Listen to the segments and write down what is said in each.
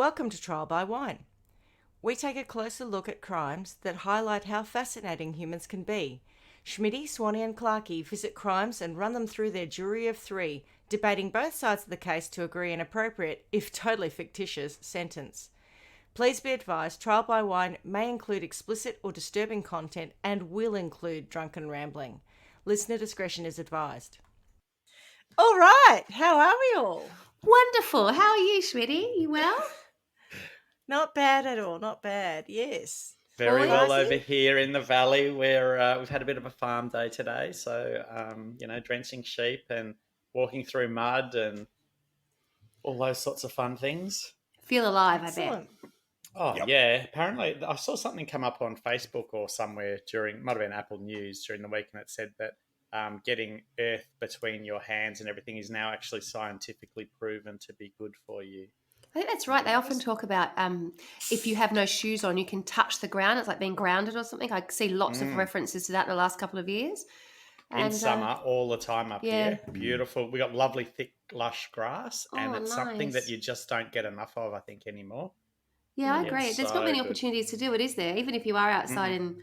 Welcome to Trial by Wine. We take a closer look at crimes that highlight how fascinating humans can be. Schmitty, Swanny and Clarkey visit crimes and run them through their jury of three, debating both sides of the case to agree an appropriate, if totally fictitious, sentence. Please be advised, Trial by Wine may include explicit or disturbing content and will include drunken rambling. Listener discretion is advised. All right, how are we all? Wonderful. How are you, Schmitty? You well? Not bad at all, not bad, yes. Very Boys? well over here in the valley where we've had a bit of a farm day today. So, drenching sheep and walking through mud and all those sorts of fun things. Feel alive, Excellent. I bet. Oh, Yep. yeah. Apparently, I saw something come up on Facebook or somewhere might have been Apple News during the week, and it said that getting earth between your hands and everything is now actually scientifically proven to be good for you. I think that's right. They often talk about if you have no shoes on, you can touch the ground. It's like being grounded or something. I see lots of references to that in the last couple of years. In summer, all the time up yeah. here. Beautiful. We got lovely, thick, lush grass, and Oh, it's something that nice. you just don't get enough of, I think, anymore. Yeah, I Yeah, agree. There's so not many good. opportunities to do it, is there? Even if you are outside and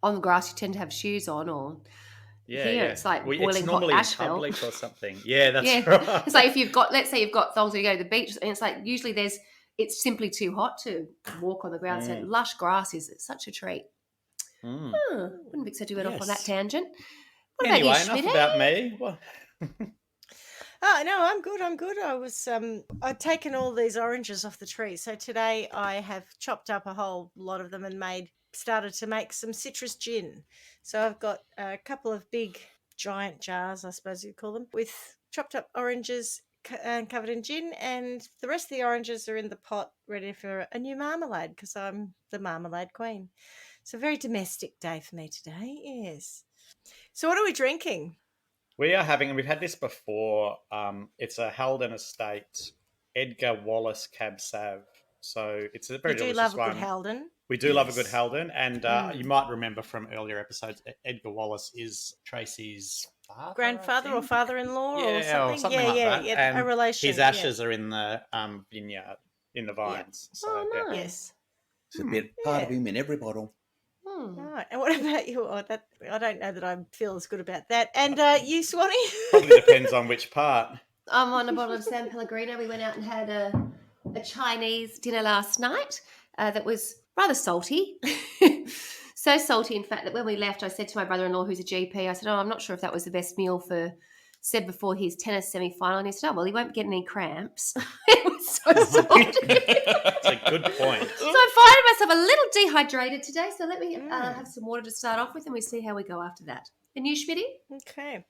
on the grass, you tend to have shoes on. Or Yeah, here yeah. it's like It's boiling hot normally in asphalt. public or something. Yeah, that's Yeah, right. it's like if you've got, let's say you've got thongs and you go to the beach, and it's like usually it's simply too hot to walk on the ground. So lush grass is such a treat. Mm. Wouldn't be so to get off on that Yes. tangent. What Anyway, about you, enough Schmitty? about me. Well, Oh, no, I'm good. I'd taken all these oranges off the tree. So today I have chopped up a whole lot of them and started to make some citrus gin. So I've got a couple of big, giant jars, I suppose you'd call them, with chopped up oranges covered in gin. And the rest of the oranges are in the pot ready for a new marmalade because I'm the marmalade queen. So a very domestic day for me today, yes. So what are we drinking? we are having, and we've had this before, it's a Halden Estate Edgar Wallace Cab Sav. So it's a very We do delicious love a one. good Halden. We do love a good Yes. Halden, and you might remember from earlier episodes, Edgar Wallace is Tracy's father, Grandfather I or think? father-in-law Yeah, or something. like that. Yeah, a And relation. his ashes are in the vineyard, in the vines. So, Oh, yeah. nice. Yes. There's a bit part of Yeah. him in every bottle. Right. And what about you? Oh, I don't know that I feel as good about that. And you, Swanny? Probably depends on which part. I'm on a bottle of San Pellegrino. We went out and had a Chinese dinner last night that was rather salty. So salty, in fact, that when we left, I said to my brother-in-law, who's a GP, I said, I'm not sure if that was the best meal for Seb before his tennis semi-final. And he said, well, he won't get any cramps. It was so salty. That's a good point. So I find myself a little dehydrated today. So let me have some water to start off with, and we see how we go after that. And you, Schmitty? Okay.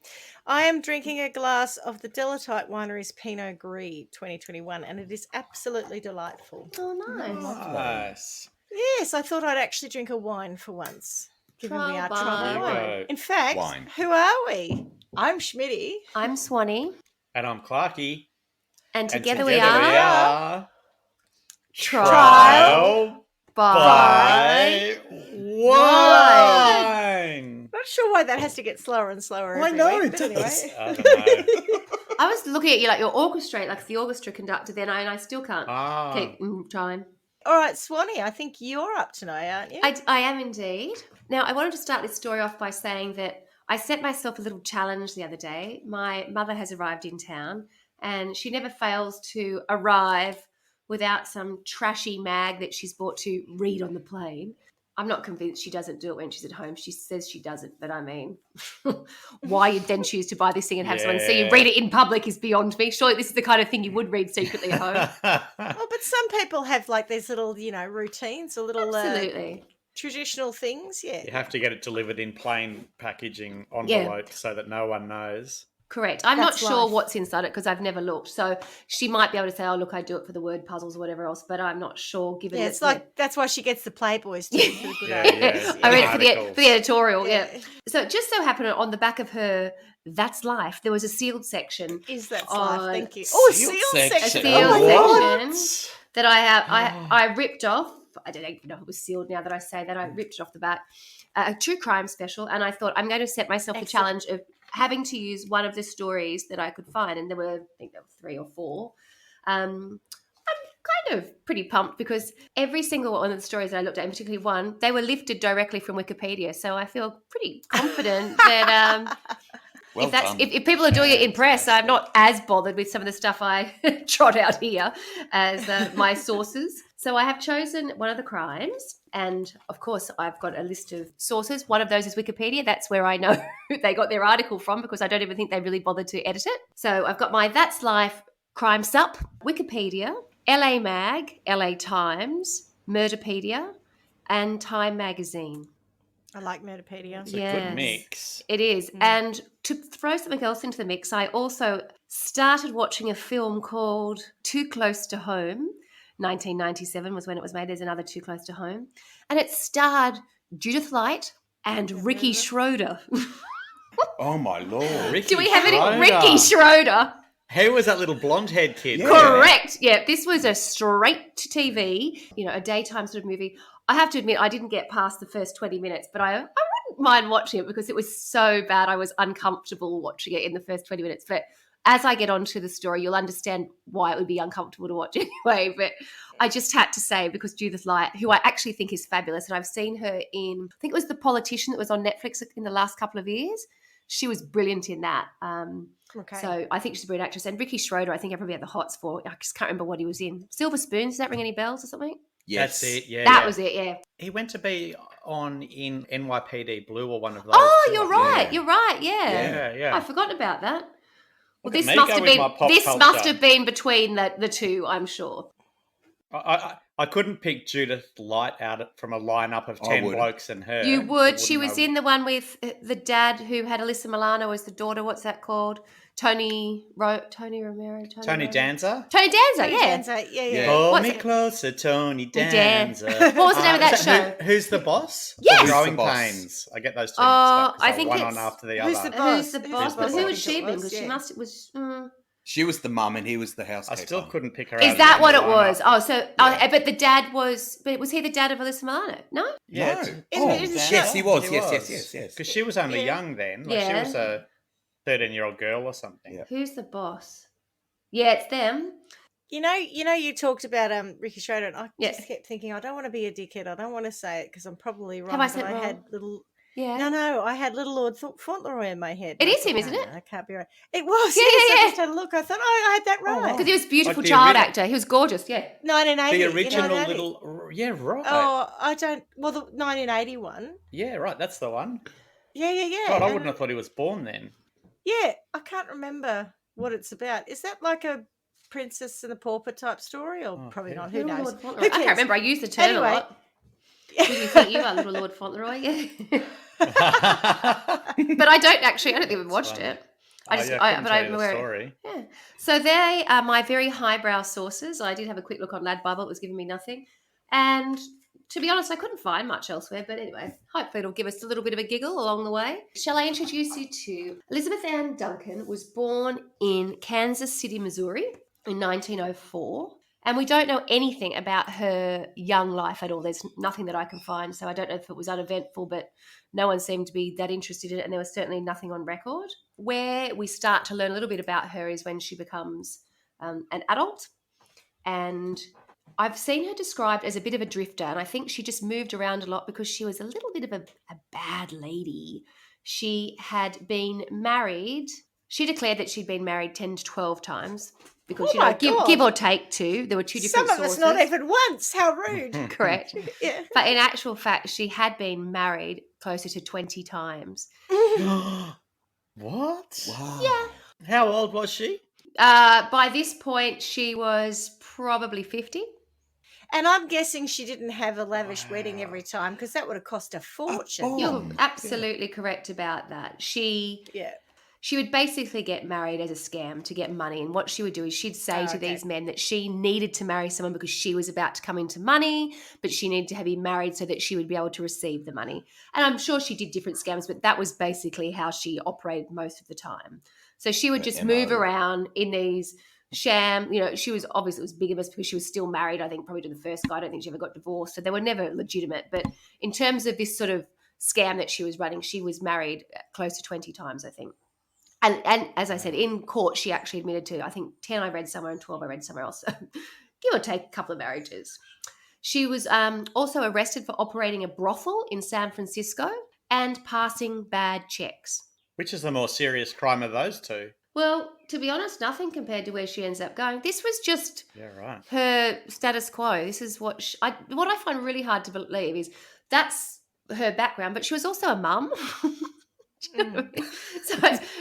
I am drinking a glass of the Delatite Winery's Pinot Gris 2021, and it is absolutely delightful. Oh, nice. Nice. Yes, I thought I'd actually drink a wine for once, given we are Trial trying by wine. wine. In fact, Wine. who are we? I'm Schmitty. I'm Swanny, And I'm Clarkey. and And together, we are Trial by Wine. Not sure why that has to get slower and slower. I every know, week, it but does. anyway. I don't know. I was looking at you like you're orchestrate, like the orchestra conductor then, and I still can't Ah. keep time. All right, Swanny, I think you're up tonight, aren't you? I am indeed. Now, I wanted to start this story off by saying that I set myself a little challenge the other day. My mother has arrived in town, and she never fails to arrive without some trashy mag that she's bought to read on the plane. I'm not convinced she doesn't do it when she's at home. She says she doesn't, but I mean, why you'd then choose to buy this thing and have someone see you Yeah. read it in public is beyond me. Surely this is the kind of thing you would read secretly at home. Well, but some people have like these little, routines, a little Absolutely. traditional things. Yeah. You have to get it delivered in plain packaging envelope so that no one knows. Correct. I'm That's not sure life. what's inside it because I've never looked. So she might be able to say, oh, look, I do it for the word puzzles or whatever else, but I'm not sure given Yeah, that it's like that's why she gets the Playboys too. For the good Yeah, ideas. yeah. I read it for Articles. the editorial, yeah. Yeah. So it just so happened on the back of her That's Life, there was a sealed section. Is that on life? Thank you. Oh, a Sealed seal section. A section. sealed Oh my section that I have I ripped off. I don't even know if it was sealed now that I say that. I ripped it off the back. A true crime special, and I thought I'm going to set myself the Excellent. challenge of having to use one of the stories that I could find, and I think there were 3 or 4. I'm kind of pretty pumped because every single one of the stories that I looked at, and particularly one, they were lifted directly from Wikipedia. So I feel pretty confident that Well done. if people are doing it in press, I'm not as bothered with some of the stuff I trot out here as my sources. So I have chosen one of the crimes, and of course I've got a list of sources. One of those is Wikipedia. That's where I know they got their article from because I don't even think they really bothered to edit it. So I've got my That's Life Crime Sup, Wikipedia, LA Mag, LA Times, Murderpedia, and Time Magazine. I like Metapedia. It's a good mix. It is. And to throw something else into the mix, I also started watching a film called Too Close to Home. 1997 was when it was made. There's another Too Close to Home. And it starred Judith Light and Ricky Schroeder. Oh, my Lord. Ricky Do we have any? Schroeder. Ricky Schroeder. Who was that little blonde-haired kid? Yeah. Correct. Yeah, this was a straight to TV, a daytime sort of movie. I have to admit, I didn't get past the first 20 minutes, but I wouldn't mind watching it because it was so bad. I was uncomfortable watching it in the first 20 minutes. But as I get onto the story, you'll understand why it would be uncomfortable to watch anyway. But I just had to say, because Judith Light, who I actually think is fabulous, and I've seen her in, I think it was The Politician that was on Netflix in the last couple of years. She was brilliant in that. Okay. So I think she's a brilliant actress. And Ricky Schroeder, I think I probably had the hots for. I just can't remember what he was in. Silver Spoons, does that ring any bells or something? Yes. That's it, yeah. That was it, yeah. He went to be on in NYPD Blue or one of those. Oh, too, you're I think. right. Yeah. You're right, yeah. Yeah, yeah. I've forgotten about that. Well, Look at this me must go have with been my pop must culture. have been between the two, I'm sure. I couldn't pick Judith Light out from a lineup of I 10 would. blokes and her. You I would. She wouldn't was know. in the one with the dad who had Alyssa Milano as the daughter. What's that called? Tony Romero. Tony Romero? Danza. Tony Danza, yeah. Danza, yeah. Yeah. Pull What's me it? closer, Tony Danza. Danza. What was the name of that is show? Who's the boss? Yes. Or Who's the Growing boss? Pains. I get those two Oh, mixed up. I think one it's- on after the Who's other. the boss? Who's the Who's boss? the But boss? who I was think she it been? was, Because she yeah. must. It was. She was the mum and he was the I housekeeper. still couldn't pick her out. Is of that the what it lineup. was? Oh, so Yeah. but the dad was. But was he the dad of Alyssa Milano? No. Yeah. No. it's- Oh, Isn't it yes, he was. He Yes, was. yes, yes, yes. Because she was only Yeah. young then. Like Yeah. She was a 13-year-old girl or something. Yeah. Who's the boss? Yeah, it's them. You talked about Ricky Schroeder, and I Yes. just kept thinking, I don't want to be a dickhead. I don't want to say it because I'm probably wrong. Have I but said I wrong? had little. Yeah. No, I had little Lord Fauntleroy in my head. It and I is thought, him, isn't no, it? no, I can't be right. It was. Yeah, Yes, yeah, I yeah. just had a look. I thought, I had that right. wow. Because he was a beautiful Like the child ori- actor. He was gorgeous. Yeah. 1980. The you know, original 1980. little... Yeah, right. Oh, I don't. Well, the 1981. Yeah, right. That's the one. Yeah. God, I and- wouldn't have thought he was born then. Yeah, I can't remember what it's about. Is that like a Princess and the Pauper type story, or Oh, probably who- not? Who Little knows? Lord Fauntleroy. Who I can't cares? remember. I used the term Anyway. a lot. Who do you think you are, Little Lord Fauntleroy? Yeah. But I don't actually. I don't think we've watched funny. it. I just. couldn't but tell I'm you the aware. story. Yeah. So they are my very highbrow sources. I did have a quick look on Lad Bible. It was giving me nothing. And to be honest, I couldn't find much elsewhere. But anyway, hopefully it'll give us a little bit of a giggle along the way. Shall I introduce you to Elizabeth Ann Duncan? Was born in Kansas City, Missouri in 1904. And we don't know anything about her young life at all. There's nothing that I can find. So I don't know if it was uneventful, but no one seemed to be that interested in it. And there was certainly nothing on record. Where we start to learn a little bit about her is when she becomes an adult. And I've seen her described as a bit of a drifter. And I think she just moved around a lot because she was a little bit of a bad lady. She had been married. She declared that she'd been married 10 to 12 times. Because, Oh my God. give or take two. There were two different Some of sources. us not even once. How rude. Correct. Yeah. But in actual fact, she had been married closer to 20 times. What? Wow. Yeah. How old was she? By this point, she was probably 50. And I'm guessing she didn't have a lavish wedding every time because that would have cost a fortune. oh. You're absolutely correct about that. She would basically get married as a scam to get money. And what she would do is she'd say to okay. these men that she needed to marry someone because she was about to come into money, but she needed to be married so that she would be able to receive the money. And I'm sure she did different scams, but that was basically how she operated most of the time. So she would just move around in these sham, she was obviously, it was bigamous because she was still married, I think probably to the first guy. I don't think she ever got divorced. So they were never legitimate. But in terms of this sort of scam that she was running, she was married close to 20 times, I think. And as I said, in court, she actually admitted to, I think 10 I read somewhere and 12 I read somewhere else. So give or take a couple of marriages. She was also arrested for operating a brothel in San Francisco and passing bad checks. Which is the more serious crime of those two? Well, to be honest, nothing compared to where she ends up going. This was just Yeah, right. her status quo. This is what I find really hard to believe is that's her background, but she was also a mum. Do you know what I mean? So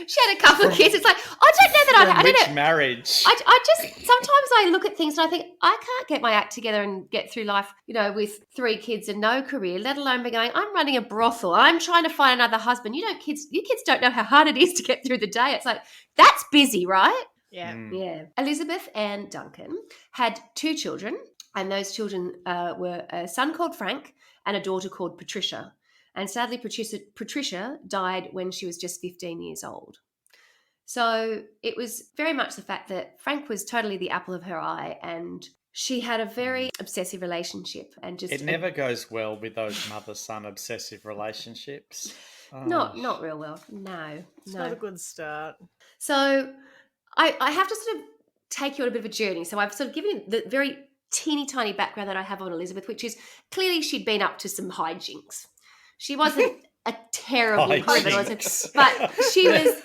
she had a couple of kids. It's like, I don't know that I don't know. Marriage? I just, sometimes I look at things and I think, I can't get my act together and get through life, with 3 kids and no career, let alone be going, I'm running a brothel. I'm trying to find another husband. You kids don't know how hard it is to get through the day. It's like, that's busy, right? Yeah. Yeah. Elizabeth and Duncan had 2 children, and those children were a son called Frank and a daughter called Patricia. And sadly, Patricia died when she was just 15 years old. So it was very much the fact that Frank was totally the apple of her eye, and she had a very obsessive relationship. And just it never goes well with those mother-son obsessive relationships. Oh. Not real well. No. It's not a good start. So I have to sort of take you on a bit of a journey. So I've sort of given you the very teeny tiny background that I have on Elizabeth, which is clearly she'd been up to some hijinks. She wasn't a terribly criminal, but she was,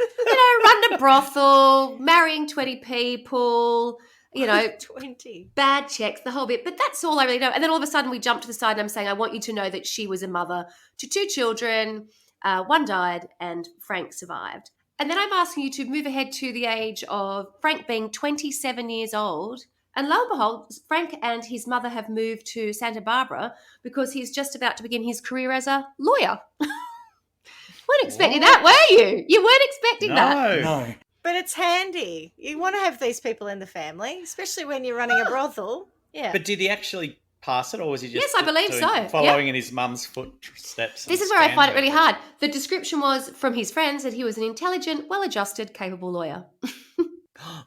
run a brothel, marrying 20 people, 20. bad checks, the whole bit. But that's all I really know. And then all of a sudden we jump to the side and I'm saying, I want you to know that she was a mother to 2 children. 1 died and Frank survived. And then I'm asking you to move ahead to the age of Frank being 27 years old. And lo and behold, Frank and his mother have moved to Santa Barbara because he's just about to begin his career as a lawyer. Weren't expecting that, were you? You weren't expecting that. No. But it's handy. You want to have these people in the family, especially when you're running a brothel. Yeah. But did he actually pass it, or was he just Yes, I believe so. following in his mum's footsteps? This is where I find it really hard. The description was from his friends that he was an intelligent, well-adjusted, capable lawyer.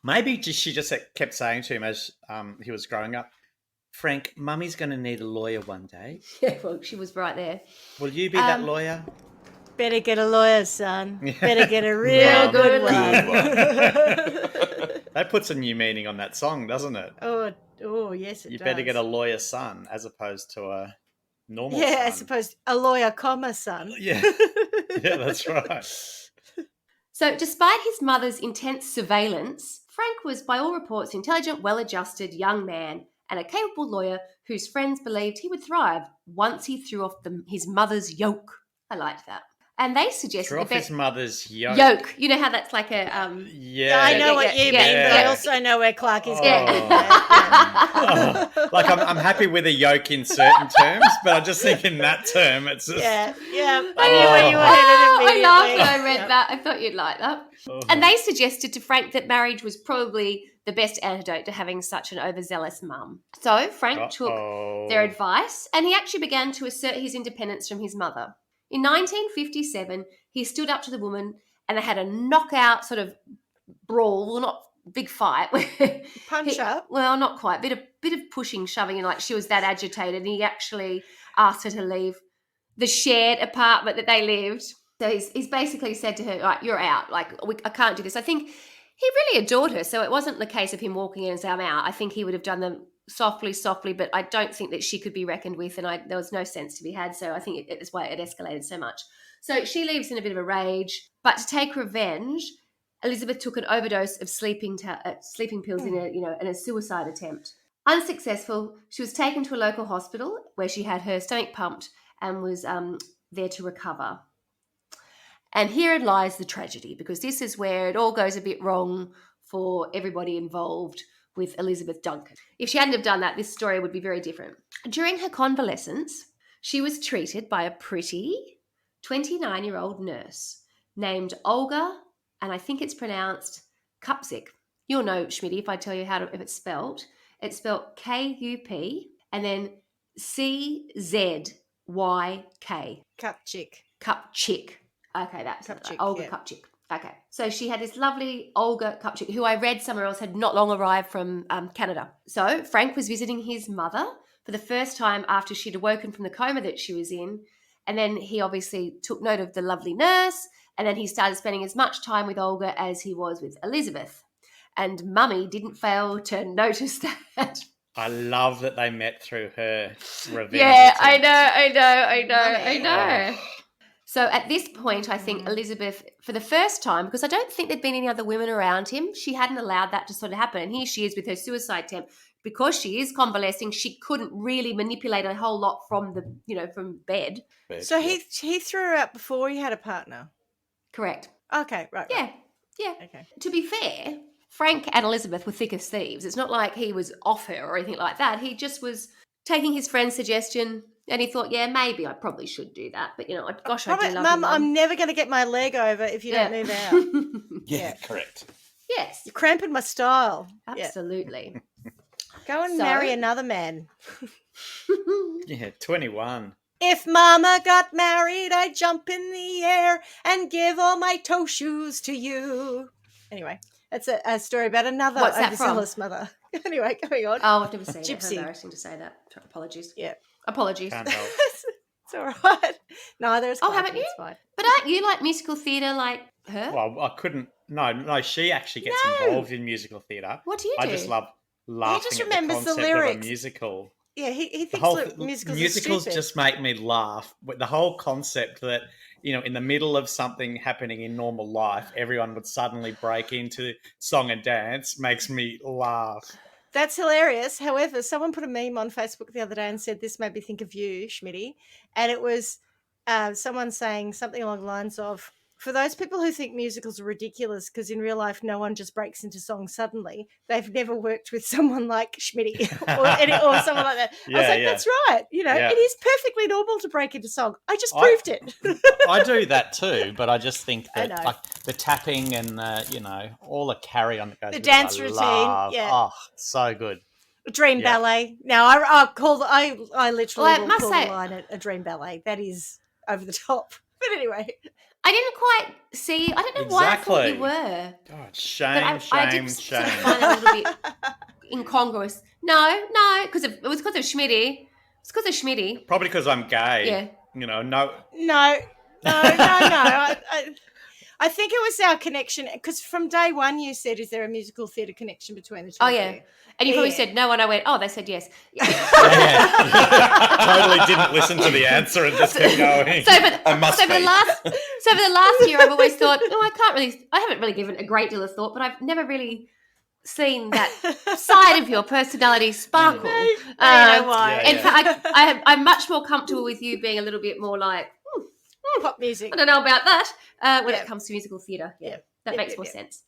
Maybe she just kept saying to him as he was growing up, Frank, Mummy's going to need a lawyer one day. Yeah, well, she was right there. Will you be that lawyer? Better get a lawyer, son. Better get a real good one. That puts a new meaning on that song, doesn't it? Oh, yes, it does. You better get a lawyer son as opposed to a normal son. Yeah, I suppose a lawyer, son. Yeah, yeah, that's right. So despite his mother's intense surveillance, Frank was, by all reports, an intelligent, well-adjusted young man and a capable lawyer whose friends believed he would thrive once he threw off his mother's yoke. I liked that. And they suggested Threw off his mother's yoke. Yoke. You know how that's like a... Yeah. I know what you mean, but I also know where Clark is going. Like, I'm happy with a yoke in certain terms, but I just think in that term, it's just... Yeah. I knew where you were headed immediately. I laughed when I read that. I thought you'd like that. And they suggested to Frank that marriage was probably the best antidote to having such an overzealous mum. So Frank took their advice, and he actually began to assert his independence from his mother. In 1957, he stood up to the woman and they had a knockout sort of brawl, well, not big fight. Punch up? Well, not quite. Bit of pushing, shoving, and like she was that agitated. And he actually asked her to leave the shared apartment that they lived. So he's basically said to her, right, you're out. Like, I can't do this. I think he really adored her. So it wasn't the case of him walking in and saying, I'm out. I think he would have done them softly, but I don't think that she could be reckoned with, and there was no sense to be had. So I think it's why it escalated so much. So she leaves in a bit of a rage, but to take revenge, Elizabeth took an overdose of sleeping pills in a suicide attempt. Unsuccessful, she was taken to a local hospital where she had her stomach pumped and was there to recover. And herein lies the tragedy, because this is where it all goes a bit wrong for everybody involved with Elizabeth Duncan. If she hadn't have done that, this story would be very different. During her convalescence, she was treated by a pretty 29-year-old nurse named Olga, and I think it's pronounced Kupzik. You'll know, Schmitty, if I tell you if it's spelled. It's spelled K-U-P and then C-Z-Y-K. Kupchik. Okay, that's Kupchik, Olga yeah. Kupchik. Okay, so she had this lovely Olga Kupchik, who I read somewhere else had not long arrived from Canada. So Frank was visiting his mother for the first time after she'd awoken from the coma that she was in, and then he obviously took note of the lovely nurse, and then he started spending as much time with Olga as he was with Elizabeth. And Mummy didn't fail to notice that. I love that they met through her revenge. Yeah, attempt. I know. Oh. So at this point, I think Elizabeth, for the first time, because I don't think there'd been any other women around him, she hadn't allowed that to sort of happen. And here she is with her suicide attempt. Because she is convalescing, she couldn't really manipulate a whole lot from from bed. So he threw her out before he had a partner. Correct. Okay, right. Yeah. Okay. To be fair, Frank and Elizabeth were thick as thieves. It's not like he was off her or anything like that. He just was taking his friend's suggestion and he thought, yeah, maybe I probably should do that. But, gosh, I do love you, Mum, Mum. I'm never going to get my leg over if you don't move out. Yeah, correct. Yes. You're cramping my style. Absolutely. Go and marry another man. Yeah, 21. If Mama got married, I'd jump in the air and give all my toe shoes to you. Anyway, that's a story about another What's that from? overzealous mother. Anyway, going on. Oh, I've never seen it. It's Gypsy. embarrassing to say that. Apologies. Yeah. Apologies. Can't help. It's all right. Neither is haven't you? It's fine. But aren't you like musical theatre like her? Well, I couldn't. No, she actually gets involved in musical theatre. What do you I do? just love laughing just at remembers the the concept of a lyrics. musical. Yeah, he The thinks whole that musicals musicals are stupid. just make me laugh. With the whole concept that, in the middle of something happening in normal life, everyone would suddenly break into song and dance makes me laugh. That's hilarious. However, someone put a meme on Facebook the other day and said, this made me think of you, Schmitty. And it was someone saying something along the lines of, for those people who think musicals are ridiculous because in real life no one just breaks into song suddenly, they've never worked with someone like Schmitty or someone like that. I was like, that's right. It is perfectly normal to break into song. I just proved it. I do that too, but I just think I that know. like the tapping and all the carry on that goes The with dance it, I routine, love. yeah. Oh, so good. Dream Yeah. ballet. Now, I literally Well, I will must call say- the line a dream ballet. That is over the top. But anyway. I didn't quite see. I don't know why I thought you Exactly. were. God, But shame, I did shame. sort of find that a little bit incongruous. No, because it was because of Schmitty. It's because of Schmitty. Probably because I'm gay. Yeah. No. No. I think it was our connection because from day one you said, "Is there a musical theatre connection between the two?" Oh of yeah. you? And you probably Yeah. said no, and I went, oh, they said yes. Totally didn't listen to the answer and just kept going. So for be. the last year, I've always thought, I haven't really given a great deal of thought, but I've never really seen that side of your personality sparkle. No, you know why? Yeah, In fact, I'm much more comfortable with you being a little bit more like, Pop music. I don't know about that when Yeah. it comes to musical theatre. Yeah, Yeah. that Yeah, makes yeah, more yeah. sense.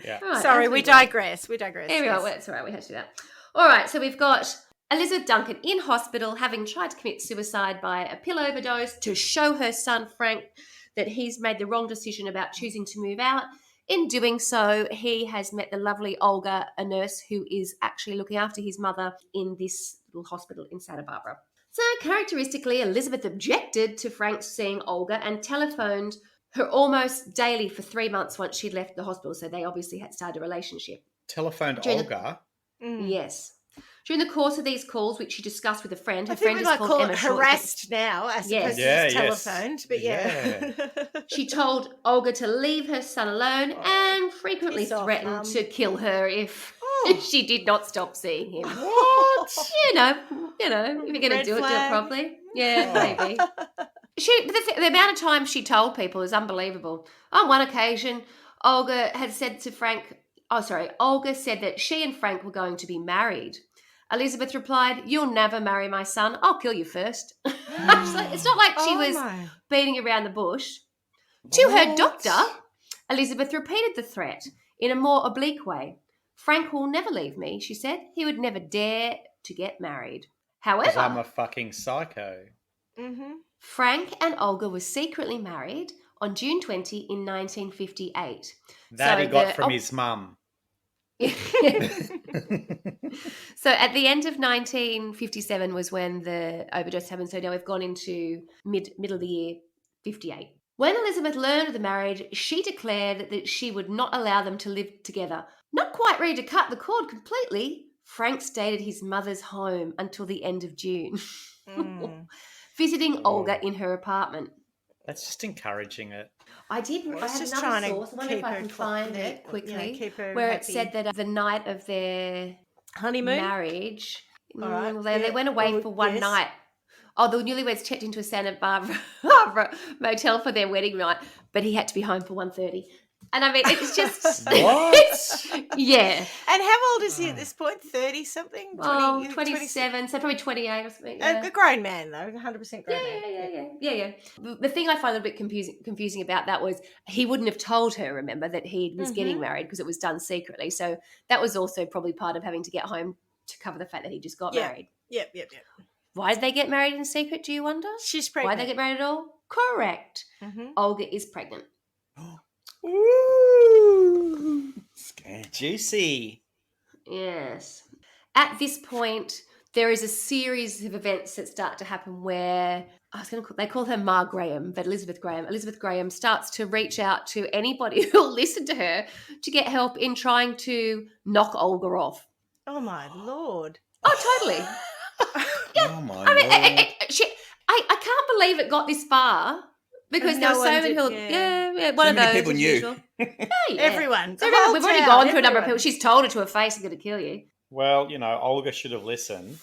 Yeah. All right, Sorry, as we go. digress. There we yes. are. Well, it's all right. We had to do that. All right. So we've got Elizabeth Duncan in hospital, having tried to commit suicide by a pill overdose to show her son Frank that he's made the wrong decision about choosing to move out. In doing so, he has met the lovely Olga, a nurse who is actually looking after his mother in this little hospital in Santa Barbara. So characteristically, Elizabeth objected to Frank seeing Olga and telephoned her almost daily for 3 months once she'd left the hospital. So they obviously had started a relationship. Telephoned During the- Olga. Yes. During the course of these calls, which she discussed with a friend, her I think friend we is might called call Emma it Short. harassed now as Yes. opposed Yeah, to just yes. telephoned. But yeah. She told Olga to leave her son alone and frequently piss off, threatened Mum. to kill her if she did not stop seeing him. What? You know, if you're going to Red do it flag. properly. Yeah, Oh. maybe. The amount of times she told people is unbelievable. On one occasion, Olga said that she and Frank were going to be married. Elizabeth replied, "You'll never marry my son. I'll kill you first." It's not like she was my. beating around the bush. To her doctor, Elizabeth repeated the threat in a more oblique way. "Frank will never leave me," she said. "He would never dare to get married." Because I'm However, a fucking psycho. Mm-hmm. Frank and Olga were secretly married on June 20 in 1958. That So he got the- from his mum. So at the end of 1957 was when the overdose happened. So now we've gone into middle of the year 58. When Elizabeth learned of the marriage, she declared that she would not allow them to live together. Not quite ready to cut the cord completely, Frank stayed at his mother's home until the end of June, visiting Olga in her apartment. That's just encouraging it. I did. Well, I it's had just another trying to source. I wonder if keep I her can find quiet, it quickly, keep her where happy. it said that the night of their Honeymoon? marriage. All right, They yeah. went away Oh, for one yes. night. Oh, the newlyweds checked into a Santa Barbara motel for their wedding night, but he had to be home for 1:30. And I mean, it's just What? yeah. And how old is he at this point? 30-something? 20, 27, so probably 28 or something. Yeah. A grown man, though. 100% grown man. Yeah. The thing I find a bit confusing about that was he wouldn't have told her, remember, that he was getting married because it was done secretly. So that was also probably part of having to get home to cover the fact that he just got married. Yep. Why did they get married in secret, do you wonder? She's Why pregnant. did they get married at all? Correct. Mhm. Olga is pregnant. Ooh. Scared. Juicy. Yes. At this point, there is a series of events that start to happen where they call her Ma Graham, but Elizabeth Graham. Elizabeth Graham starts to reach out to anybody who'll listen to her to get help in trying to knock Olga off. Oh, my Lord. Oh, totally. Oh my I mean, lord. I can't believe it got this far because And there no were so one many did, people. yeah. One So of many those people as knew. usual. Yeah. Everyone. So The remember, whole we've already town, gone through a number of everyone. people. She's told her to her face, "I'm going to kill you." Well, Olga should have listened.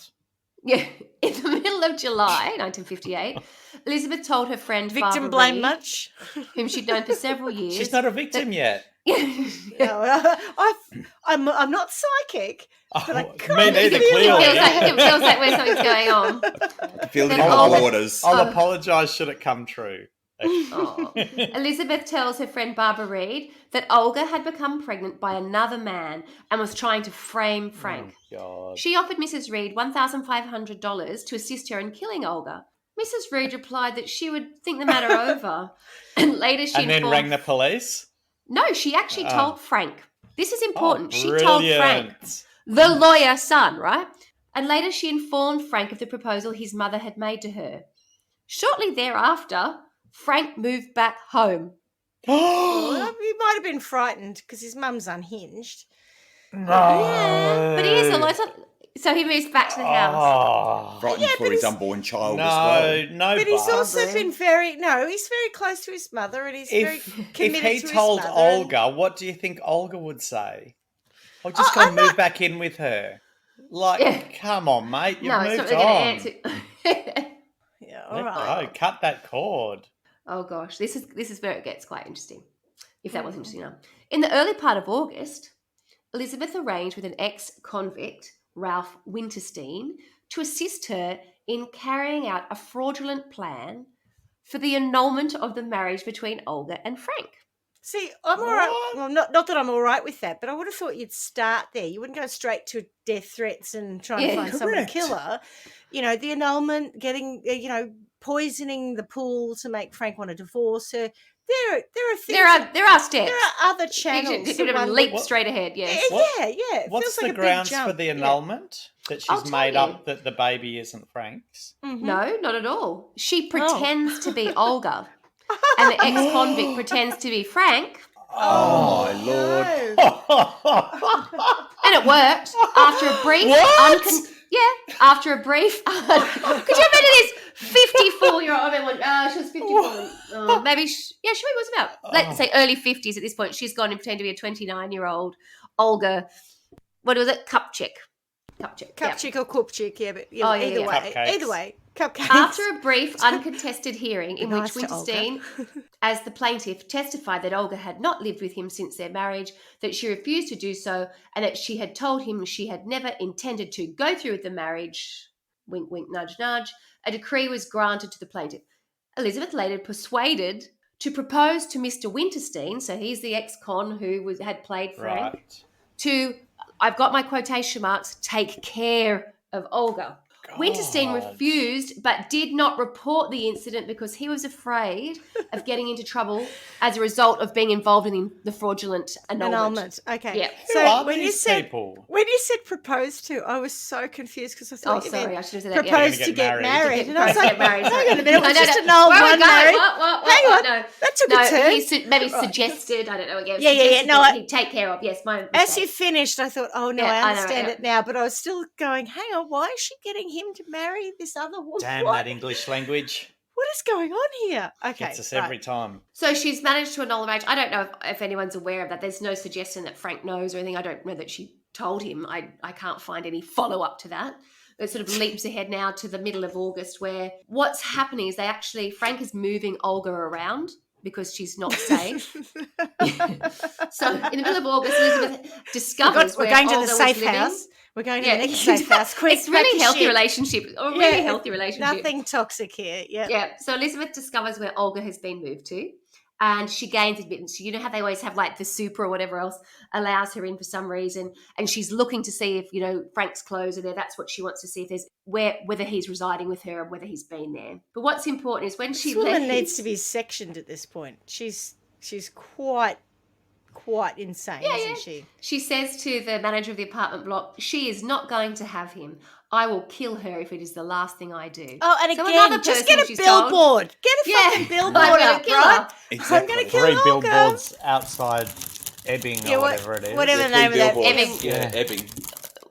Yeah. In the middle of July 1958, Elizabeth told her friend Victim Barbara blame Reed, much? whom she'd known for several years. She's not a victim yet. No, I'm not psychic, but I Oh, kind me of neither, feel clearly. It feels like where something's going on. I feel it Then in I'll- my waters. I'll apologise should it come true. Oh. Elizabeth tells her friend Barbara Reed that Olga had become pregnant by another man and was trying to frame Frank. Oh, God. She offered Mrs. Reed $1,500 to assist her in killing Olga. Mrs. Reed replied that she would think the matter over, and later she And then informed... rang the police? No, she actually told Frank. This is important. Oh, She told Frank, brilliant. the lawyer's son, right? And later she informed Frank of the proposal his mother had made to her. Shortly thereafter, Frank moved back home. Well, he might have been frightened because his mum's unhinged. No. Yeah, but he is a lawyer. So he moves back to the house. Oh. Frightened for but his he's- unborn child No, as well. no, But he's also Barbara. been he's very close to his mother and he's very If committed he to told his mother. Olga, what do you think Olga would say? I'll just Oh, go move back in with her. Like, Yeah. come on, mate. You've No, it's not moved really on. going to answer. Yeah, Let all right. go. Cut that cord. Oh gosh, this is where it gets quite interesting. If that was interesting enough. In the early part of August, Elizabeth arranged with an ex-convict, Ralph Winterstein, to assist her in carrying out a fraudulent plan for the annulment of the marriage between Olga and Frank. See, I'm all right. What? Well, not that I'm all right with that, but I would have thought you'd start there. You wouldn't go straight to death threats and trying to Yeah, find someone to correct. kill her. The annulment, getting, poisoning the pool to make Frank want to divorce her. There are things. There are steps. There are other You channels. should that one leap would- straight ahead, yes. Yeah. It What's feels like the a big grounds for jump. the Yeah. annulment? That I'll she's tell made you. up that the baby isn't Frank's? Mhm. No, not at all. She pretends to be Olga, and the ex-convict pretends to be Frank, Oh, my lord. no. and it worked. After a brief, What? after a brief. Could you imagine this 54-year-old? I mean, she was 54. Maybe, she was about, let's say, early 50s at this point. She's gone and pretended to be a 29-year-old Olga. What was it? Kupchik. Cupchick or Kupchik, yeah, but Oh, yeah, either yeah. way. Cupcakes. Either way. Cupcakes. After a brief, uncontested hearing in Nice which to Olga. Winterstein, as the plaintiff, testified that Olga had not lived with him since their marriage, that she refused to do so, and that she had told him she had never intended to go through with the marriage, wink, wink, nudge, nudge, a decree was granted to the plaintiff. Elizabeth later persuaded to propose to Mr. Winterstein, so he's the ex-con who had played Frank, Right. to, I've got my quotation marks, take care of Olga. Winterstein God. refused, but did not report the incident because he was afraid of getting into trouble as a result of being involved in the fraudulent annulment. Okay. Yeah. Who So are when you these said people? proposed to, I was so confused because I Oh, thought you sorry, meant I should have said that. proposed Yeah. to get Get married. married. And I was like, Get married. hang on a minute, it was No, just no. an old Where are we one going? married. What? Hang on. No. That took No, a turn. he maybe Right. suggested, I don't know again. Yeah. suggested No, that he'd take care of. Yes, my As mistake. you finished, I thought, oh no, Yeah, I I know, understand yeah. it now. But I was still going, hang on, why is she getting him to marry this other woman? Damn What? that English language. What is going on here? Okay. Gets us every time. So she's managed to annul the marriage. I don't know if anyone's aware of that. There's no suggestion that Frank knows or anything. I don't know that she told him. I can't find any follow-up to that. It sort of leaps ahead now to the middle of August, where what's happening is Frank is moving Olga around because she's not safe. So in the middle of August, Elizabeth discovers we're going to Olga the safe was living. house. We're going to the next safe house. Quick, It's really pack healthy your shit. relationship. A really healthy relationship. Nothing toxic here. Yeah. Yeah. So Elizabeth discovers where Olga has been moved to, and she gains admittance. You know how they always have like the super or whatever else allows her in for some reason, and she's looking to see if Frank's clothes are there. That's what she wants to see, if there's whether he's residing with her or whether he's been there. But what's important is when she This woman leaves, needs to be sectioned at this point. She's quite insane, isn't she? She says to the manager of the apartment block, she is not going to have him. I will kill her if it is the last thing I do. Oh, and So again, another just person get a she's billboard. told- Get a fucking billboard I'm gonna up, kill right? her. I'm going to kill 3 Olga. billboards outside Ebbing or whatever it is. Whatever the Yeah, name of that 3 is. billboards. Ebbing. Yeah, Ebbing.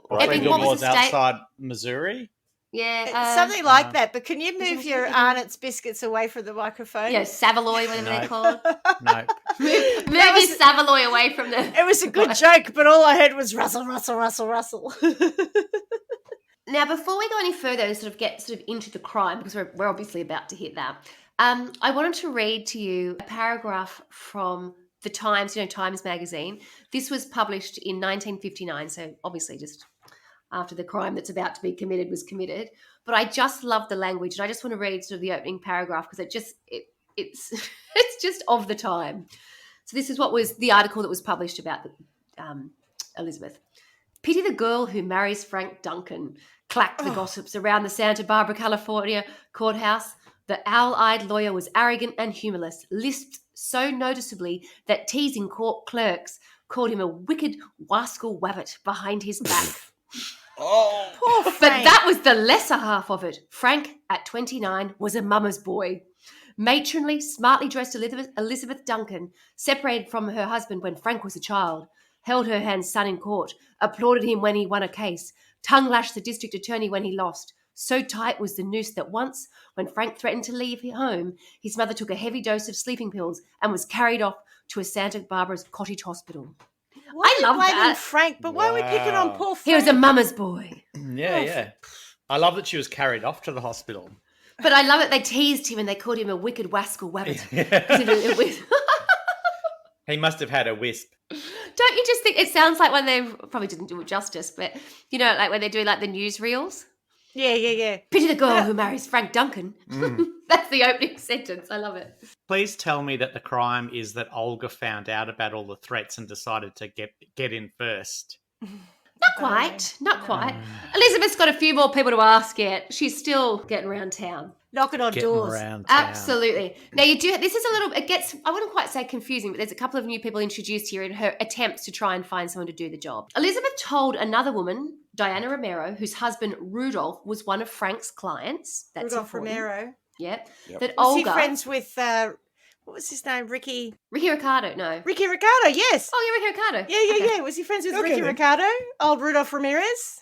Or 3 Ebbing, what was billboards the state? outside Missouri. Yeah. Something like that. But can you move your Arnott's biscuits away from the microphone? Yeah, Savaloy, whatever they're No. called. No. Move your Savaloy away from the... It was a good joke, but all I heard was rustle, rustle, rustle, rustle. Now, before we go any further and sort of get into the crime, because we're obviously about to hit that, I wanted to read to you a paragraph from the Times, Times magazine. This was published in 1959, so obviously just after the crime that's about to be committed was committed. But I just love the language, and I just want to read sort of the opening paragraph because it's it's just of the time. So this is what was the article that was published about Elizabeth. Pity the girl who marries Frank Duncan, clacked the gossips around the Santa Barbara, California courthouse. The owl-eyed lawyer was arrogant and humorless, lisped so noticeably that teasing court clerks called him a wicked wascal wabbit behind his back. Oh, Poor But Frank. that was the lesser half of it. Frank, at 29, was a mama's boy. Matronly, smartly dressed Elizabeth Duncan, separated from her husband when Frank was a child, held her hand's son in court, applauded him when he won a case, tongue-lashed the district attorney when he lost. So tight was the noose that once, when Frank threatened to leave home, his mother took a heavy dose of sleeping pills and was carried off to a Santa Barbara's cottage hospital. Why are you love blaming that. Frank, but why are we picking on Wow. poor Frank? He was a mama's boy. Yeah. I love that she was carried off to the hospital. But I love it. They teased him and they called him a wicked wascal wabbit. He must have had a wisp. Don't you just think it sounds like when they probably didn't do it justice, but like when they're doing like the newsreels? Yeah. Pity the girl who marries Frank Duncan. That's the opening sentence. I love it. Please tell me that the crime is that Olga found out about all the threats and decided to get in first. Not quite. Not quite. Elizabeth's got a few more people to ask yet. She's still getting around town. Knocking on Getting doors. around town. Absolutely. Now you do. This is a little. It gets. I wouldn't quite say confusing, but there's a couple of new people introduced here in her attempts to try and find someone to do the job. Elizabeth told another woman, Diana Romero, whose husband Rudolph was one of Frank's clients. That's Rudolph important. Romero. Yep. Yep. That Was he Olga. friends with, what was his name? Ricky Ricardo. No. Ricardo, yes. Oh, you're Ricky Ricardo. Yeah. Was he friends with Okay, Ricky then. Ricardo? Old Rudolph Ramirez?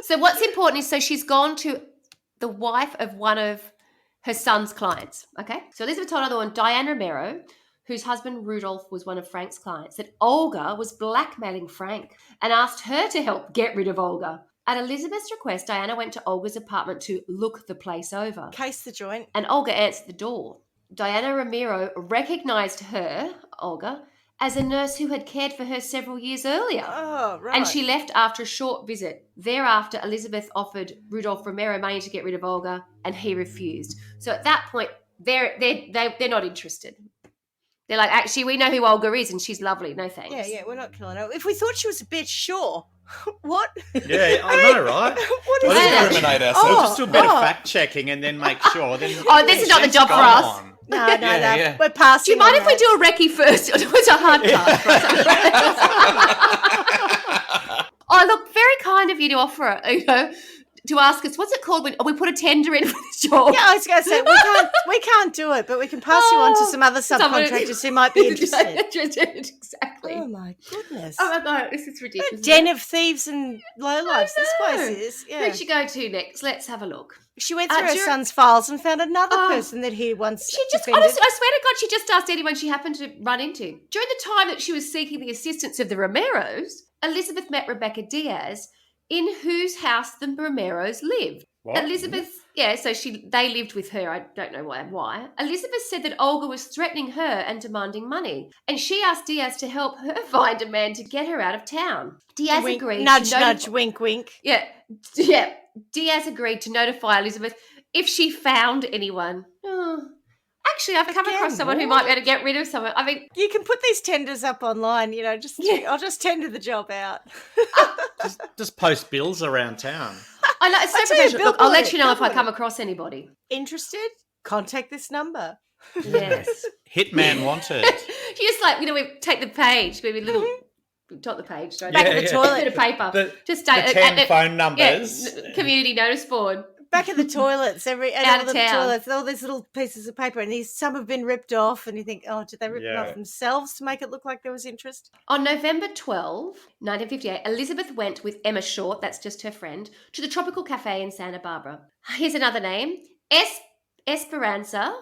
So what's important is, so she's gone to the wife of one of her son's clients. Okay. So Elizabeth told another one, Diane Romero, whose husband Rudolph was one of Frank's clients, that Olga was blackmailing Frank and asked her to help get rid of Olga. At Elizabeth's request, Diana went to Olga's apartment to look the place over. Case the joint. And Olga answered the door. Diana Romero recognized her, Olga, as a nurse who had cared for her several years earlier. Oh, right. And she left after a short visit. Thereafter, Elizabeth offered Rudolph Romero money to get rid of Olga, and he refused. So at that point, they're not interested. They're like, actually, we know who Olga is, and she's lovely. No thanks. Yeah, we're not killing her. If we thought she was a bitch, sure. What? Yeah, I know, right? What is Let's Yeah. that? incriminate We'll ourselves. just do a bit of Oh. fact checking and then make sure. Then Oh, this is not the job for us. on. No. Yeah. We're passing. Do you mind on if we that. do a recce first? It's a hard task. Oh, look, very kind of you to offer it, to ask us, what's it called when we put a tender in for this job? Yeah, I was going to say we can't do it, but we can pass you on to some other subcontractors who might be interested. Exactly. Oh my goodness! Oh my God, this is ridiculous. What a den of thieves and lowlifes this place is. Yeah. Where'd she go to next? Let's have a look. She went through her son's files and found another Oh. person that he once She just, defended. honestly, I swear to God, she just asked anyone she happened to run into. During the time that she was seeking the assistance of the Romeros, Elizabeth met Rebecca Diaz, in whose house the Romeros lived. What? Elizabeth, so they lived with her. I don't know why. Elizabeth said that Olga was threatening her and demanding money, and she asked Diaz to help her find a man to get her out of town. Diaz Wink, agreed. nudge, nudge, wink, wink. Yeah. Diaz agreed to notify Elizabeth if she found anyone. Actually, I've come across someone who might be able to get rid of someone. I mean, You can put these tenders up online, I'll just tender the job out. Just post bills around town. I know, it's so I'll tell you, professional. Look, I'll let you know if I billboard come across anybody. Interested? Contact this number. Yes. Hitman wanted. She just we take the page, maybe a little top the page, Back of the toilet. a bit of paper. The, just the 10 phone numbers. community notice board. Back of the toilets, Out all of the town. toilets, all these little pieces of paper, and some have been ripped off, and you think, oh, did they rip them Yeah. off themselves to make it look like there was interest? On November 12, 1958, Elizabeth went with Emma Short, that's just her friend, to the Tropical Cafe in Santa Barbara. Here's another name. Esperanza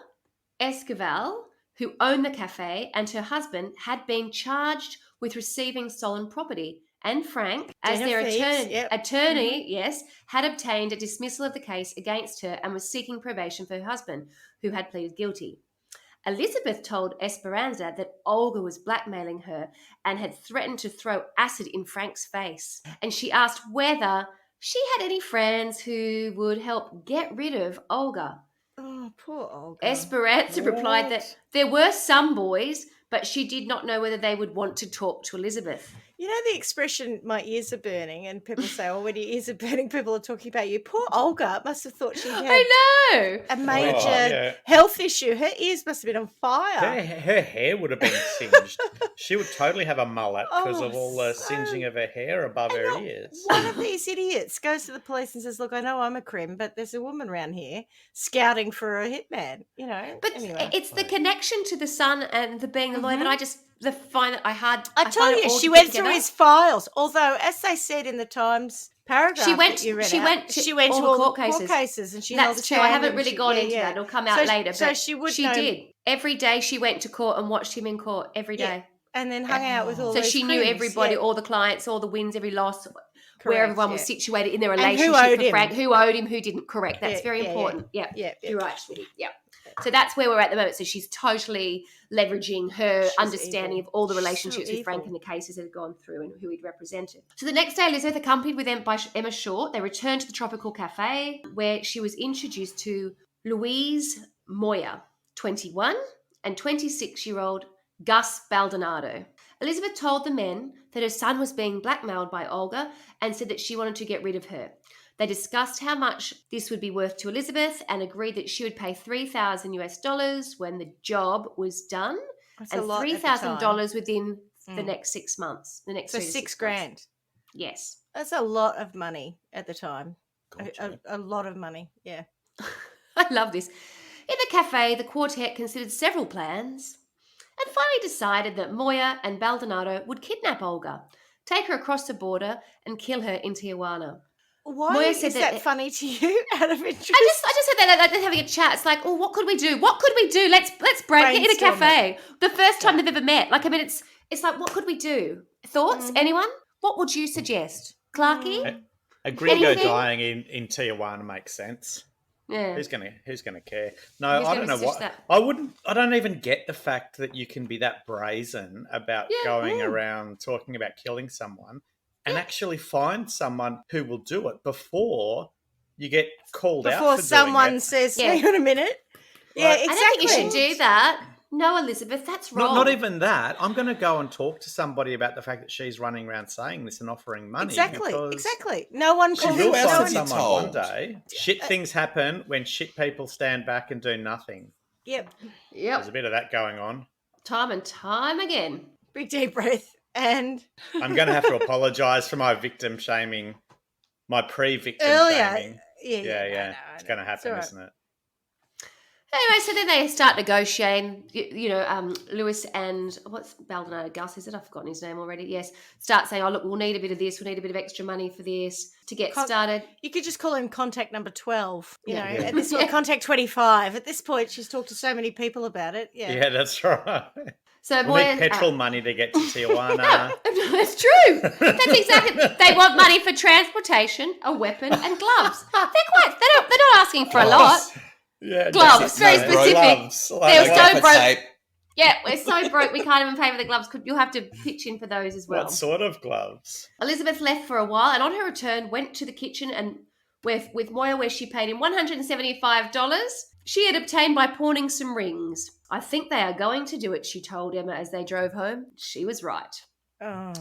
Esquivel, who owned the cafe, and her husband had been charged with receiving stolen property. And Frank, as Den of their thieves, attorney, had obtained a dismissal of the case against her and was seeking probation for her husband, who had pleaded guilty. Elizabeth told Esperanza that Olga was blackmailing her and had threatened to throw acid in Frank's face. And she asked whether she had any friends who would help get rid of Olga. Oh, poor Olga. Esperanza replied that there were some boys, but she did not know whether they would want to talk to Elizabeth. You know the expression, my ears are burning, and people say, oh, when your ears are burning, people are talking about you. Poor Olga must have thought she had I know. a major health issue. Her ears must have been on fire. Her hair would have been singed. She would totally have a mullet because of all the so- singeing of her hair above her ears. One of these idiots goes to the police and says, look, I know I'm a crim, but there's a woman around here scouting for a hitman, But Anyway. it's the connection to the son and the being the lawyer that I just find that I had. I find tell it you, all she to went put through together. his files. Although, as they said in the Times paragraph, She went- that you read she out, went to she went all to the all court the court cases. cases, and she held That's a true. I stand haven't and really she- gone yeah, into yeah. that. It'll come out later. So But she would she know, did. Every day she went to court and watched him in court every Yeah, day. and then hung out with all. So those she knew crims, everybody, yeah. all the clients, all the wins, every loss, where Correct, everyone was yeah. situated in their And who relationship owed for him. Frank, who owed him, who didn't. Correct. That's Yeah, very yeah, important. Yeah. Yeah, yeah. You're right, sweetie. Yeah. So that's where we're at the moment. So she's totally leveraging her She's understanding evil. of all the She's so relationships with Frank evil. and the cases that had gone through and who he'd represented. So the next day, Elizabeth, accompanied with them by Emma Short, they returned to the Tropical Cafe where she was introduced to Louise Moya, 21, and 26-year-old Gus Baldonado. Elizabeth told the men that her son was being blackmailed by Olga and said that she wanted to get rid of her. They discussed how much this would be worth to Elizabeth and agreed that she would pay $3,000 when the job was done, That's a and lot at the $3,000 within the Mm. next 6 months. The next So 3 to 6 6 months. grand. Yes. That's a lot of money at the time. Gotcha. A lot of money. Yeah. I love this. In the cafe, the quartet considered several plans and finally decided that Moya and Baldonado would kidnap Olga, take her across the border, and kill her in Tijuana. Why Moya is said that, that- funny to you? Out of interest. I just said that they're having a chat. It's like, oh, what could we do? What could we do? Let's break it in a Brainstorm cafe. The first time they've ever met. Like, I mean, it's like, what could we do? Thoughts? Mhm. Anyone? What would you suggest, Clarky? Mm. A gringo Anything? dying in Tijuana makes sense. Yeah. Who's gonna care? No, Who's I gonna don't know suggest what. that? I don't even get the fact that you can be that brazen about Yeah, going yeah. around talking about killing someone and actually find someone who will do it before you get called out Before for someone doing it. says, Yeah. hang on a minute. Yeah, Like- exactly. I don't think you should do that. No, Elizabeth, that's wrong. Not even that. I'm going to go and talk to somebody about the fact that she's running around saying this and offering money. Exactly. because Exactly. No one She calls will Who else tell has he someone one told? day. Shit things happen when shit people stand back and do nothing. Yep. Yep. There's a bit of that going on. Time and time again. Big deep breath. And I'm going to have to apologise for my victim shaming my pre-victim Earlier. shaming. Yeah. Yeah. I It's know. going to happen, all right. isn't it? Anyway, so then they start negotiating. Lewis and what's Baldonado Gus? Is it? I've forgotten his name already. Yes, start saying, "Oh, look, we'll need a bit of this. We'll need a bit of extra money for this to get started." You could just call him contact number 12. You know, Yeah. at this point, contact 25. At this point, she's talked to so many people about it. Yeah, that's right. So We'll need petrol money to get to Tijuana. That's true. That's exactly. They want money for transportation, a weapon, and gloves. They're not asking for a lot. Yeah, Gloves, very specific. Gloves. They're so Gaffer broke. tape. Yeah, we're so broke we can't even pay for the gloves. You'll have to pitch in for those as well. What sort of gloves? Elizabeth left for a while and on her return went to the kitchen and with Moya where she paid him $175 she had obtained by pawning some rings. "I think they are going to do it," she told Emma as they drove home. She was right. Oh,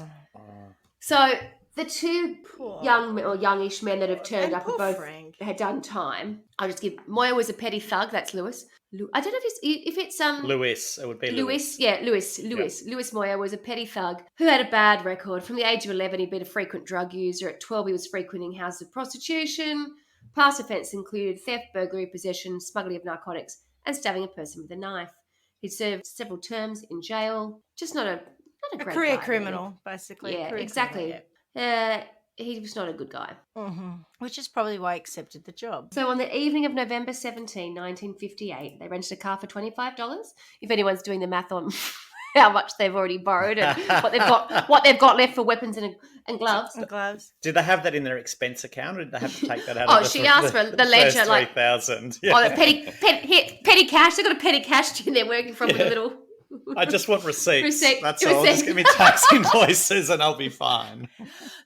So the two poor. young or youngish men that have turned And up poor have both Frank. had done time. I'll just give Moya was a petty thug. That's Lewis. I don't know if it's Lewis. It would be Lewis. Lewis Moya was a petty thug who had a bad record. From the age of 11, he'd been a frequent drug user. At 12, he was frequenting houses of prostitution. Past offence included theft, burglary, possession, smuggling of narcotics, and stabbing a person with a knife. He'd served several terms in jail. Just not a great career guy, criminal, basically. Yeah, Career exactly. criminal, yeah. He was not a good guy. Mm-hmm. Which is probably why he accepted the job. So on the evening of November 17, 1958, they rented a car for $25. If anyone's doing the math on how much they've already borrowed and what they've got left for weapens and gloves. And gloves. Did they have that in their expense account, or did they have to take that out? Oh, of the, she asked for the ledger, first like 3,000. Oh, the petty cash. They've got a petty cash in there working from with a little. I just want receipts. Receipt. That's all. Just give me tax invoices and I'll be fine.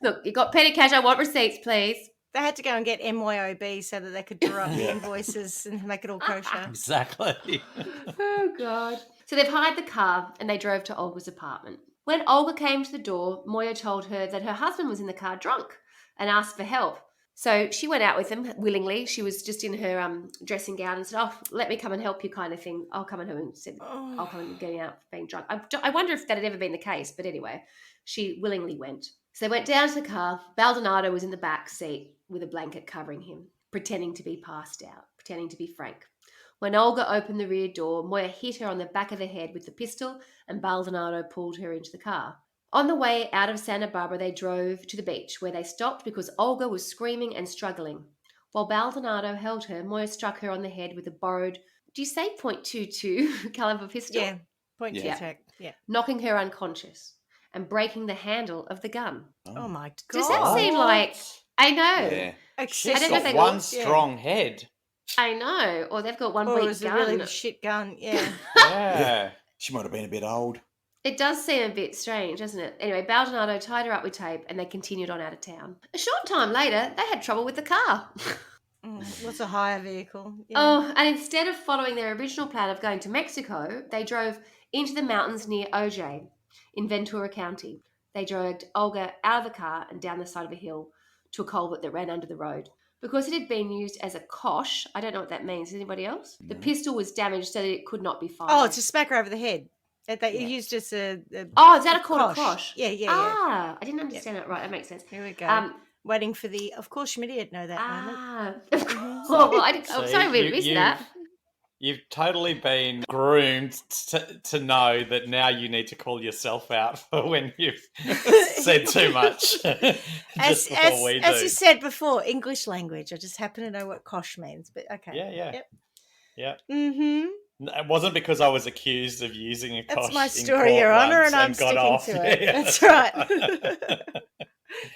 Look, you got petty cash. I want receipts, please. They had to go and get MYOB so that they could draw up the invoices and make it all kosher. Exactly. Oh, God. So they've hired the car and they drove to Olga's apartment. When Olga came to the door, Moya told her that her husband was in the car drunk and asked for help. So she went out with him willingly. She was just in her dressing gown and said, "Oh, let me come and help you," kind of thing. I'll come and home and said, "I'll come and get out being drunk." I wonder if that had ever been the case, but anyway, she willingly went. So they went down to the car. Baldonado was in the back seat with a blanket covering him, pretending to be passed out, pretending to be Frank. When Olga opened the rear door, Moya hit her on the back of the head with the pistol and Baldonado pulled her into the car. On the way out of Santa Barbara, they drove to the beach where they stopped because Olga was screaming and struggling. While Baldonado held her, Moya struck her on the head with a borrowed, do you say .22 caliber pistol? Yeah, point Yeah. attack. Yeah. Knocking her unconscious and breaking the handle of the gun. Oh my god. Does that seem like... I know. Yeah. She's I don't know if got they one got- strong head. I know. Or they've got one Or it weak was gun. a really shit gun. Yeah. Yeah. She might have been a bit old. It does seem a bit strange, doesn't it? Anyway, Baldonado tied her up with tape and they continued on out of town. A short time later, they had trouble with the car. What's a hire vehicle? Yeah. Oh, and instead of following their original plan of going to Mexico, they drove into the mountains near Ojai in Ventura County. They dragged Olga out of the car and down the side of a hill to a culvert that ran under the road. Because it had been used as a kosh, I don't know what that means. Anybody else? The pistol was damaged so that it could not be fired. Oh, to smack her over the head. They Yeah. used as a Oh, is that called a kosh? Yeah, yeah, yeah. Ah, I didn't understand that right. That makes sense. Here we go. Waiting for the, of course, Schmitty'd know that moment. Ah, of course. Oh, well, I'm See, sorry we missed that. You've totally been groomed to know that now you need to call yourself out for when you've said too much. As we you do. said before, English language. I just happen to know what kosh means, but okay. Yeah. Mm-hmm. It wasn't because I was accused of using a kosh. That's my in story, court Your Honour, once and I'm got sticking off. to it. Yeah. That's right.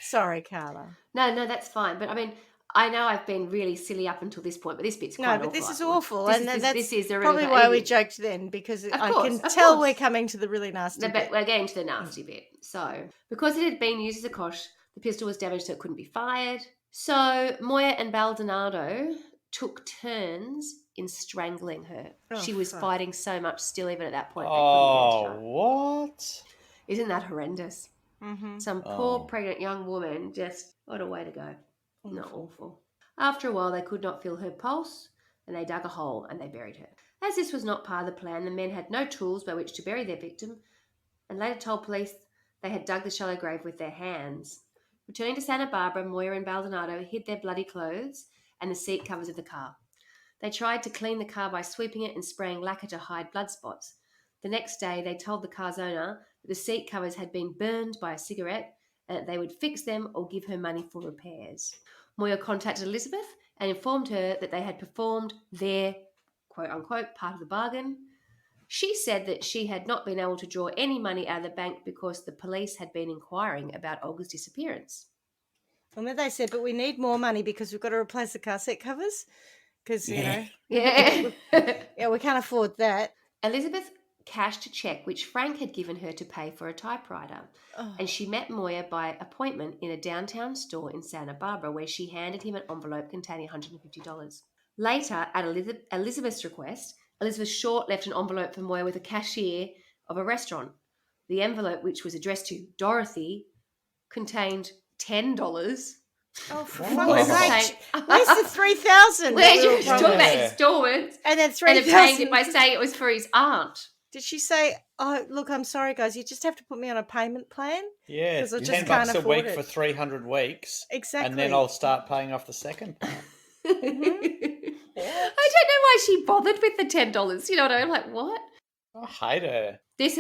Sorry, Carla. No, that's fine. But I mean, I know I've been really silly up until this point, but this bit's quite No, but awful. this is awful, This and is- that's this is a really probably bad- why we joked then, because I can tell we're coming to the really nasty bit. We're getting to the nasty bit. So, because it had been used as a kosh, the pistol was damaged so it couldn't be fired. So, Moya and Baldonado took turns in strangling her. Oh, she was fuck. fighting so much still, even at that point. They Oh, couldn't reach her. what? Isn't that horrendous? Mm-hmm. Some Oh. poor pregnant young woman, just what a way to go. Not awful. After a while, they could not feel her pulse, and they dug a hole and they buried her. As this was not part of the plan, the men had no tools by which to bury their victim, and later told police they had dug the shallow grave with their hands. Returning to Santa Barbara, Moya and Baldonado hid their bloody clothes and the seat covers of the car. They tried to clean the car by sweeping it and spraying lacquer to hide blood spots. The next day, they told the car's owner that the seat covers had been burned by a cigarette and that they would fix them or give her money for repairs. Moya contacted Elizabeth and informed her that they had performed their quote-unquote part of the bargain. She said that she had not been able to draw any money out of the bank because the police had been inquiring about Olga's disappearance. And then they said, but we need more money because we've got to replace the car seat covers because, Yeah. Yeah. yeah, we can't afford that. Elizabeth cashed a cheque which Frank had given her to pay for a typewriter, Oh. and she met Moya by appointment in a downtown store in Santa Barbara where she handed him an envelope containing $150. Later, at Elizabeth's request, Elizabeth Short left an envelope for Moya with a cashier of a restaurant. The envelope, which was addressed to Dorothy, contained $10. Oh, for What? fuck's sake. Where's the 3,000? Where that we were you talking about Yeah. installments And then and then paying 3,000. it by saying it was for his aunt. Did she say, oh, look, I'm sorry, guys, you just have to put me on a payment plan? Yeah, 'Cause I just $10 can't a afford week it. for 300 weeks. Exactly. And then I'll start paying off the second part. I don't know why she bothered with the $10. You know what I mean? Like, what? I hate her. This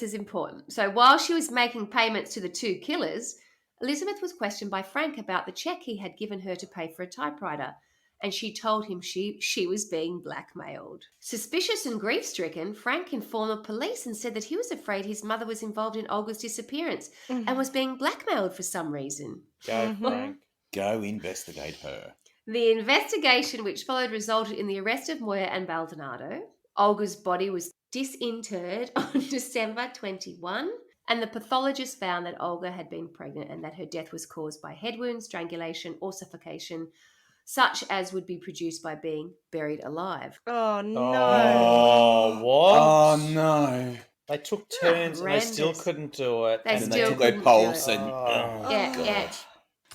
is important. So while she was making payments to the two killers, Elizabeth was questioned by Frank about the check he had given her to pay for a typewriter, and she told him she was being blackmailed. Suspicious and grief-stricken, Frank informed the police and said that he was afraid his mother was involved in Olga's disappearance and was being blackmailed for some reason. Go, Frank. Go investigate her. The investigation which followed resulted in the arrest of Moya and Baldonado. Olga's body was disinterred on December 21, and the pathologist found that Olga had been pregnant and that her death was caused by head wounds, strangulation, or suffocation, such as would be produced by being buried alive. Oh, no. Oh, what? Oh no. They took turns and they still horrendous. couldn't do it. They And still they took their couldn't do pulse it. and Oh, Yeah, God. yeah.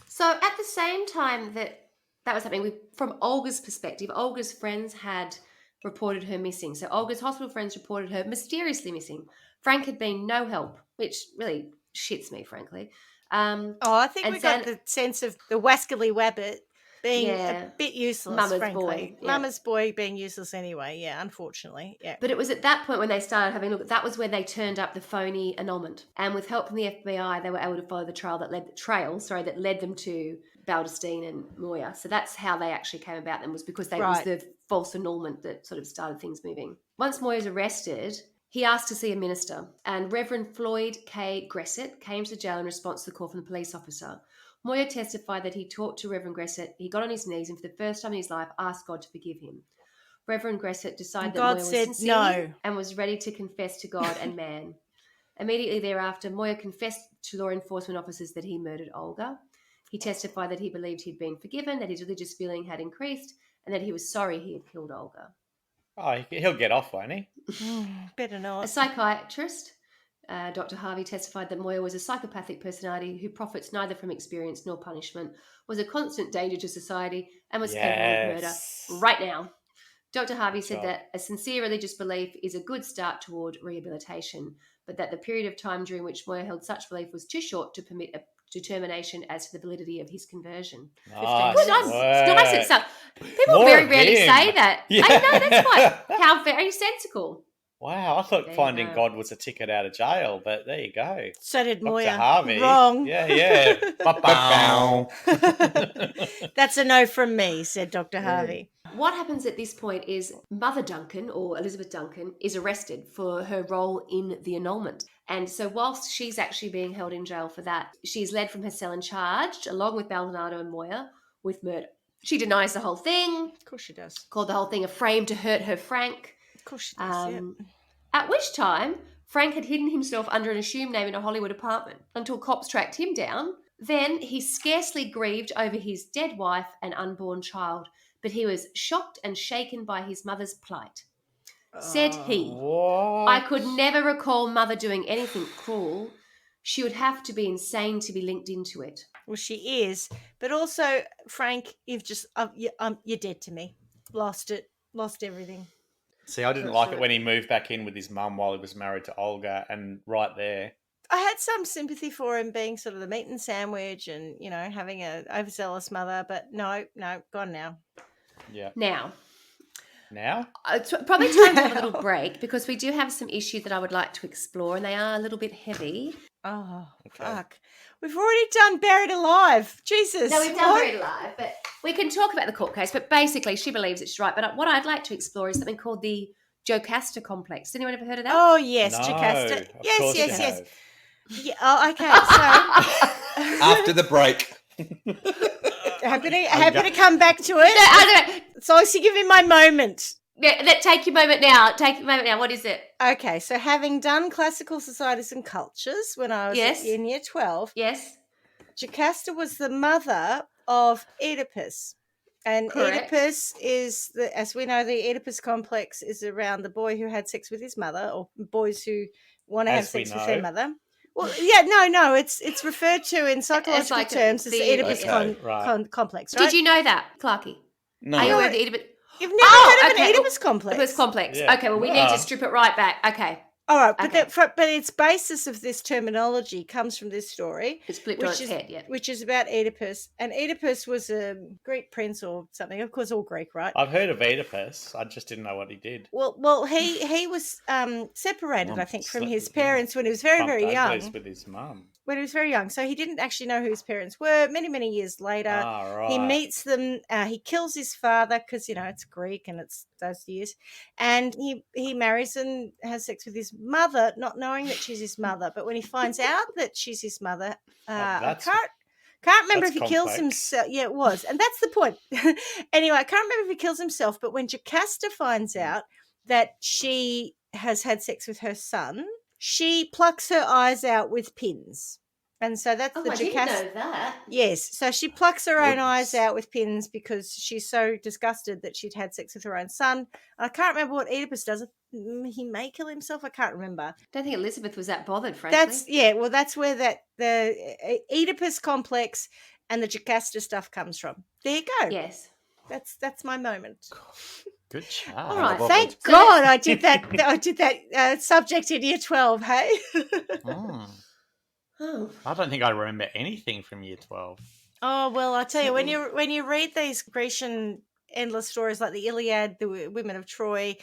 So at the same time that was happening, from Olga's perspective, Olga's friends had reported her missing. So Olga's hospital friends reported her mysteriously missing. Frank had been no help, which really shits me, frankly. Oh, I think And we got the sense of the Wascally Wabbit being Yeah. a bit useless, Mama's frankly. boy, yeah. Mama's boy being useless anyway, yeah, unfortunately. Yeah. But it was at that point when they started having a look, that was when they turned up the phony annulment. And with help from the FBI, they were able to follow the trail that led them to Baldestein and Moya. So that's how they actually came about them, was because it was Right. the false annulment that sort of started things moving. Once Moya's arrested, he asked to see a minister, and Reverend Floyd K. Gressett came to the jail in response to the call from the police officer. Moya testified that he talked to Reverend Gressett, he got on his knees and for the first time in his life asked God to forgive him. Reverend Gressett decided that God Moya was said sincere no. and was ready to confess to God and man. Immediately thereafter, Moya confessed to law enforcement officers that he murdered Olga. He testified that he believed he'd been forgiven, that his religious feeling had increased, and that he was sorry he had killed Olga. Oh, he'll get off, won't he? Better A not. psychiatrist, Dr. Harvey, testified that Moya was a psychopathic personality who profits neither from experience nor punishment, was a constant danger to society, and was capable of murder right now. Dr. Harvey said that a sincere religious belief is a good start toward rehabilitation, but that the period of time during which Moya held such belief was too short to permit a determination as to the validity of his conversion. Nice Good on, nice work. itself. People More very of rarely him. say that. Yeah. I know, that's why. How very sensical. Wow, I thought There you finding go. God was a ticket out of jail, but there you go. So did Dr. Moya. Harvey. Wrong. Yeah. Ba-bow. That's a no from me, said Dr. Harvey. What happens at this point is Mother Duncan, or Elizabeth Duncan, is arrested for her role in the annulment. And so whilst she's actually being held in jail for that, she is led from her cell and charged, along with Baldonado and Moya, with murder. She denies the whole thing, Of course she does. called the whole thing a frame to hurt her Frank. Of course she does, yeah. At which time, Frank had hidden himself under an assumed name in a Hollywood apartment until cops tracked him down. Then he scarcely grieved over his dead wife and unborn child, but he was shocked and shaken by his mother's plight. Said he, What? I could never recall Mother doing anything cruel. She would have to be insane to be linked into it. Well, she is. But also, Frank, you've just, you're dead to me. Lost it. Lost everything. See, I didn't like it when he moved back in with his mum while he was married to Olga, and right there, I had some sympathy for him being sort of the meat and sandwich and, having a overzealous mother, but no, gone now. Yeah. Now, Now? probably time to have a little break because we do have some issues that I would like to explore, and they are a little bit heavy. Oh, Okay. fuck. We've already done Buried Alive. Jesus. No, we've done what? Buried Alive, but we can talk about the court case. But basically, she believes it's right. But what I'd like to explore is something called the Jocasta Complex. Anyone ever heard of that? Oh, yes, No, Jocasta. of Yes, course yes, you yes. have. Yeah, oh, okay, so After the break. happy to come back to No, it. I don't know. So give me my moment. Yeah, take your moment now. Take your moment now. What is it? Okay, so having done classical societies and cultures when I was Yes. in year 12, Yes. Jocasta was the mother of Oedipus. And Correct. Oedipus is, as we know, the Oedipus Complex is around the boy who had sex with his mother, or boys who want to have As we sex with their know. mother. Well, yeah, no, it's referred to in psychological like terms as the the- Oedipus Okay, right. Complex, right? Did you know that, Clarkie? No. Are you No. aware of the Oedipus? You've never heard of an okay. Oedipus Complex? Oedipus Complex. Yeah. Okay, well, we need Ah. to strip it right back. Okay. All right, but Okay. but its basis of this terminology comes from this story, It's flipped on its head, yeah. which is about Oedipus. And Oedipus was a Greek prince or something. Of course, all Greek, right? I've heard of Oedipus. I just didn't know what he did. Well, he was separated, I think, from his parents when he was very, Bumped very young. uglies with his mum. When he was very young, so he didn't actually know who his parents were. Many, many years later, Right. he meets them. He kills his father because it's Greek and it's those years, and he marries and has sex with his mother, not knowing that she's his mother. But when he finds out that she's his mother, I that's- can't remember if that's he kills complex. himself. Yeah, it was, and that's the point. Anyway, I can't remember if he kills himself. But when Jocasta finds out that she has had sex with her son, she plucks her eyes out with pins. And so that's the I didn't Jocasta. know that. Yes, so she plucks her own eyes Goodness. out with pins because she's so disgusted that she'd had sex with her own son. And I can't remember what Oedipus does. He may kill himself. I can't remember. I don't think Elizabeth was that bothered, frankly. That's where the Oedipus complex and the Jocasta stuff comes from. There you go. Yes. That's my moment. Good job. All right, Well, Thank so God I did that. I did that subject in year 12. Hey. Mm. Oh. I don't think I remember anything from year 12. Oh well, I tell you, when you read these Grecian endless stories like the Iliad, the Women of Troy,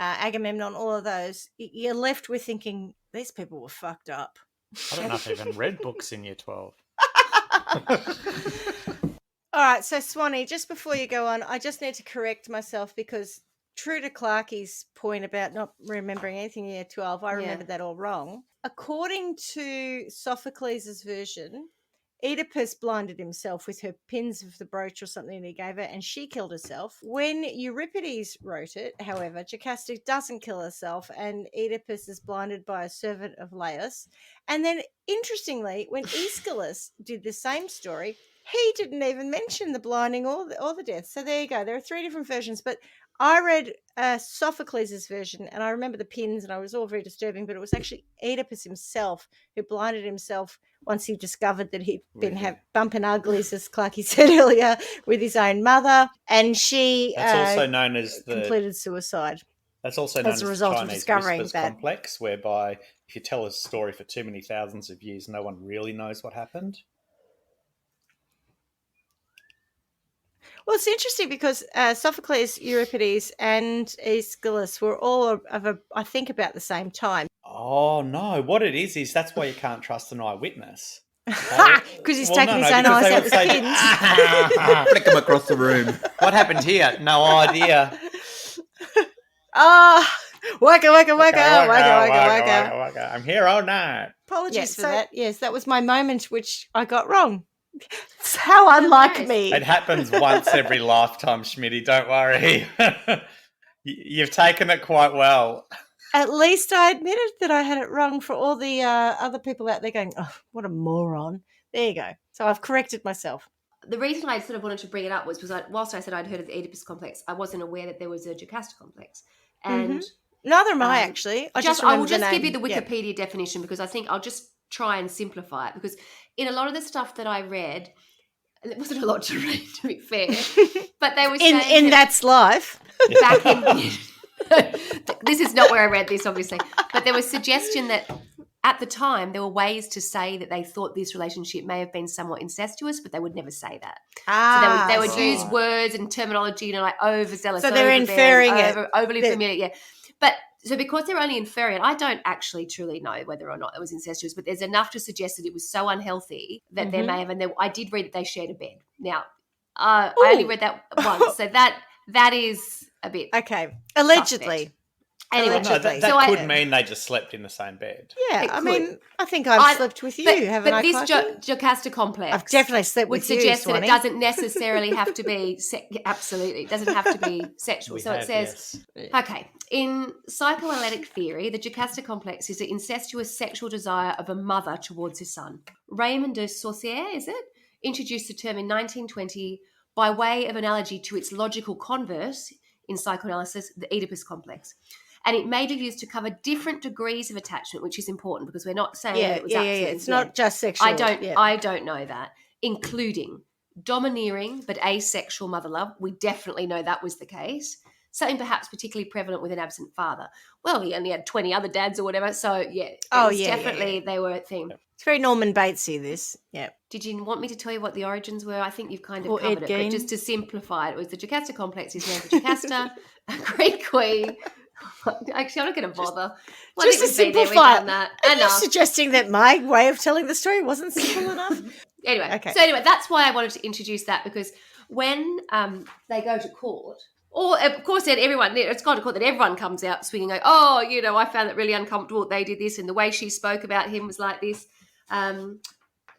Agamemnon, all of those, you're left with thinking these people were fucked up. I don't know if I even read books in year 12. All right, so Swanny, just before you go on, I just need to correct myself because true to Clarkie's point about not remembering anything in year 12, I remembered that all wrong. According to Sophocles' version, Oedipus blinded himself with her pins of the brooch or something that he gave her, and she killed herself. When Euripides wrote it, however, Jocasta doesn't kill herself, and Oedipus is blinded by a servant of Laius. And then, interestingly, when Aeschylus did the same story, he didn't even mention the blinding or the death. So there you go. There are three different versions, but I read Sophocles' version, and I remember the pins, and I was all very disturbing, but it was actually Oedipus himself who blinded himself once he discovered that he'd been Really? bumping uglies, as Clarkie said earlier, with his own mother, and she That's also known as completed suicide. That's also known as as a the result of Chinese discovering Whispers that. Complex, whereby if you tell a story for too many thousands of years, no one really knows what happened. Well, it's interesting because Sophocles, Euripides, and Aeschylus were all I think, about the same time. Oh, no. What it is that's why you can't trust an eyewitness. Because he's taking his own because eyes they out would with say, pins. Flick them across the room. what happened here? No idea. Waka, waka, waka, Waka, waka, waka. waka. I'm here all night. Apologies Yes, for so- that. Yes, that was my moment, which I got wrong. It's how unlike nice. me. It happens once every lifetime, Schmitty. Don't worry. You've taken it quite well. At least I admitted that I had it wrong for all the other people out there going, oh, what a moron. There you go. So I've corrected myself. The reason I sort of wanted to bring it up was because whilst I said I'd heard of the Oedipus Complex, I wasn't aware that there was a Jocasta Complex. And Neither am I, actually. I I will remember just give name. you the Yeah. Wikipedia definition because I think I'll just try and simplify it because in a lot of the stuff that I read, and it wasn't a lot to read to be fair, but they were saying in That's Life. back in this is not where I read this obviously, but there was suggestion that at the time, there were ways to say that they thought this relationship may have been somewhat incestuous, but they would never say that. So they would use words and terminology, like overzealous, so they're inferring overly familiar. Yeah, but so because they're only inferring it, I don't actually truly know whether or not it was incestuous, but there's enough to suggest that it was so unhealthy that there may have. And I did read that they shared a bed. Now, I only read that once, so that is a bit okay. Allegedly. Suspect. Anyway, no, that could mean they just slept in the same bed. Yeah, I mean, I think I've slept with you, haven't I? But this Jocasta Complex, I've definitely slept with you, would suggest Swanny. that it doesn't necessarily have to be absolutely. It doesn't have to be sexual. So it says, okay, in psychoanalytic theory, the Jocasta Complex is the incestuous sexual desire of a mother towards her son. Raymond de Saussure, introduced the term in 1920 by way of analogy to its logical converse in psychoanalysis, the Oedipus Complex. And it may be used to cover different degrees of attachment, which is important because we're not saying that it was absolutely. It's not just sexual. I don't know that, including domineering but asexual mother love. We definitely know that was the case. Something perhaps particularly prevalent with an absent father. Well, he only had 20 other dads or whatever. So, definitely they were a thing. It's very Norman Batesy, this. Yeah. Did you want me to tell you what the origins were? I think you've kind of covered it. But just to simplify it, was the Jocasta Complex is named for Jocasta, a Greek queen. Actually, I'm not going to bother. Just to simplify it. Are you suggesting that my way of telling the story wasn't simple enough? Anyway, that's why I wanted to introduce that, because when they go to court, or of course then it's gone to court that everyone comes out swinging like, oh, I found it really uncomfortable they did this and the way she spoke about him was like this.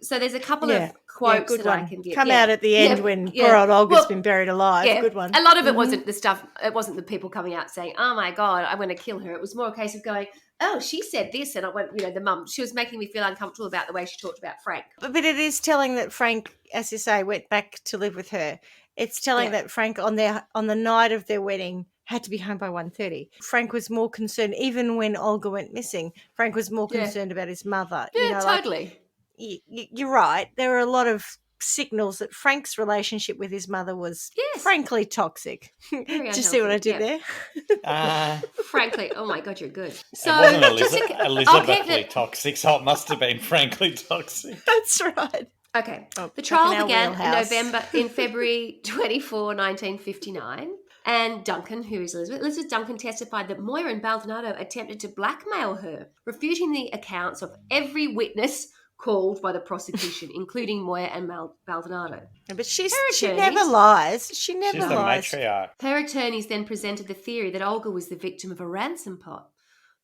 So there's a couple of quotes that I can give. Come out at the end when poor old Olga's been buried alive. Yeah, good one. A lot of it wasn't the stuff. It wasn't the people coming out saying, "Oh my God, I'm going to kill her." It was more a case of going, "Oh, she said this," and I went, the mum. She was making me feel uncomfortable about the way she talked about Frank. But it is telling that Frank, as you say, went back to live with her. It's telling that Frank on the night of their wedding had to be home by 1:30. Frank was more concerned, even when Olga went missing. Frank was more concerned about his mother. Yeah, totally. You're right. There are a lot of signals that Frank's relationship with his mother was frankly toxic. Did you see what I did there? Frankly, oh my God, you're good. So it wasn't Elizabethly toxic, so it must have been frankly toxic. That's right. Okay. The trial began in February 24, 1959. And Duncan, who is Elizabeth Duncan, testified that Moya and Baldonado attempted to blackmail her, refuting the accounts of every witness called by the prosecution, including Moya and Baldonado. But she never lies. She's the matriarch. Her attorneys then presented the theory that Olga was the victim of a ransom plot.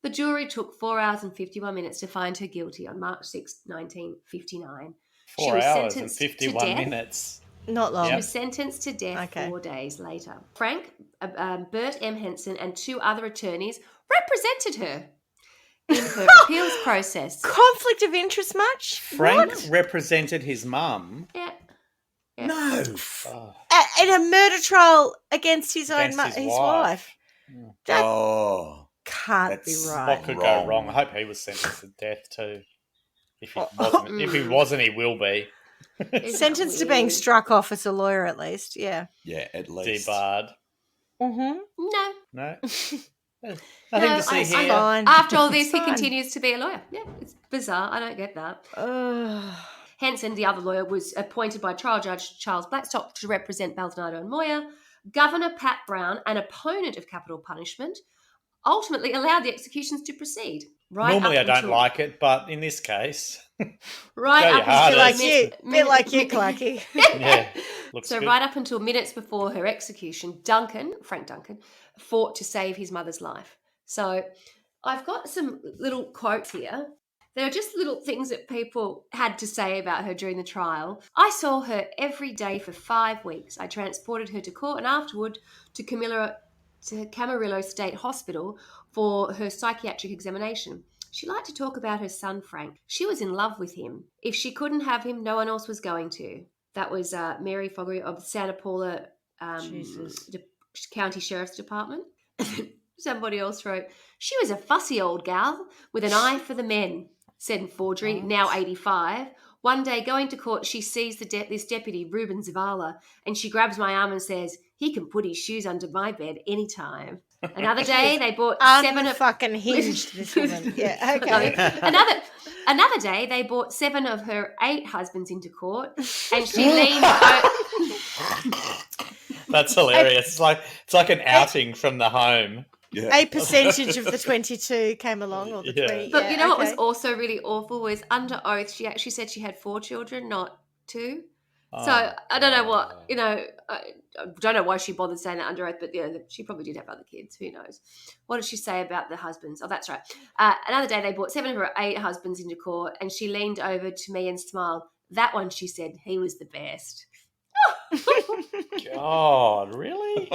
The jury took 4 hours and 51 minutes to find her guilty on March 6, 1959. 4 hours and 51 minutes. Not long. She was sentenced to death 4 days later. Frank, Bert M. Henson, and 2 other attorneys represented her in her appeals process. Conflict of interest much? Frank represented his mum? Yeah. No. In a murder trial against his wife. That can't be right. What could go wrong? I hope he was sentenced to death too. If he wasn't, he will be. Sentenced to being struck off as a lawyer, at least. Yeah. Yeah, at least. Debarred. No. Nothing to see here. After all this, he continues to be a lawyer. Yeah, it's bizarre. I don't get that. Henson, the other lawyer, was appointed by trial judge Charles Blackstock to represent Baldonado and Moya. Governor Pat Brown, an opponent of capital punishment, ultimately allowed the executions to proceed. Normally I don't like it, but in this case... right up until bit like you, Clarky. Looks good. Right up until minutes before her execution, Frank Duncan, fought to save his mother's life. So I've got some little quotes here. There are just little things that people had to say about her during the trial. I saw her every day for 5 weeks. I transported her to court and afterward to Camarillo State Hospital for her psychiatric examination. She liked to talk about her son, Frank. She was in love with him. If she couldn't have him, no one else was going to. That was Mary Fogarty of the Santa Paula County Sheriff's Department. Somebody else wrote, she was a fussy old gal with an eye for the men, said Forgery, now 85. One day going to court, she sees this deputy, Ruben Zavala, and she grabs my arm and says, he can put his shoes under my bed anytime. Another day they bought 7 of Unfucking hinged, this woman. Yeah, okay. Another day they brought 7 of her 8 husbands into court, and she leaned. That's hilarious. It's like an outing from the home. Yeah. A percentage of the 22 came along, or the Yeah. 20. But you know what was okay. also really awful was under oath she actually said she had 4 children, not 2. Oh, So I don't know what, God. I don't know why she bothered saying that under oath, but she probably did have other kids. Who knows? What did she say about the husbands? Oh, that's right. Another day they brought 7 of her 8 husbands into court, and she leaned over to me and smiled. That one, she said, he was the best. God, really?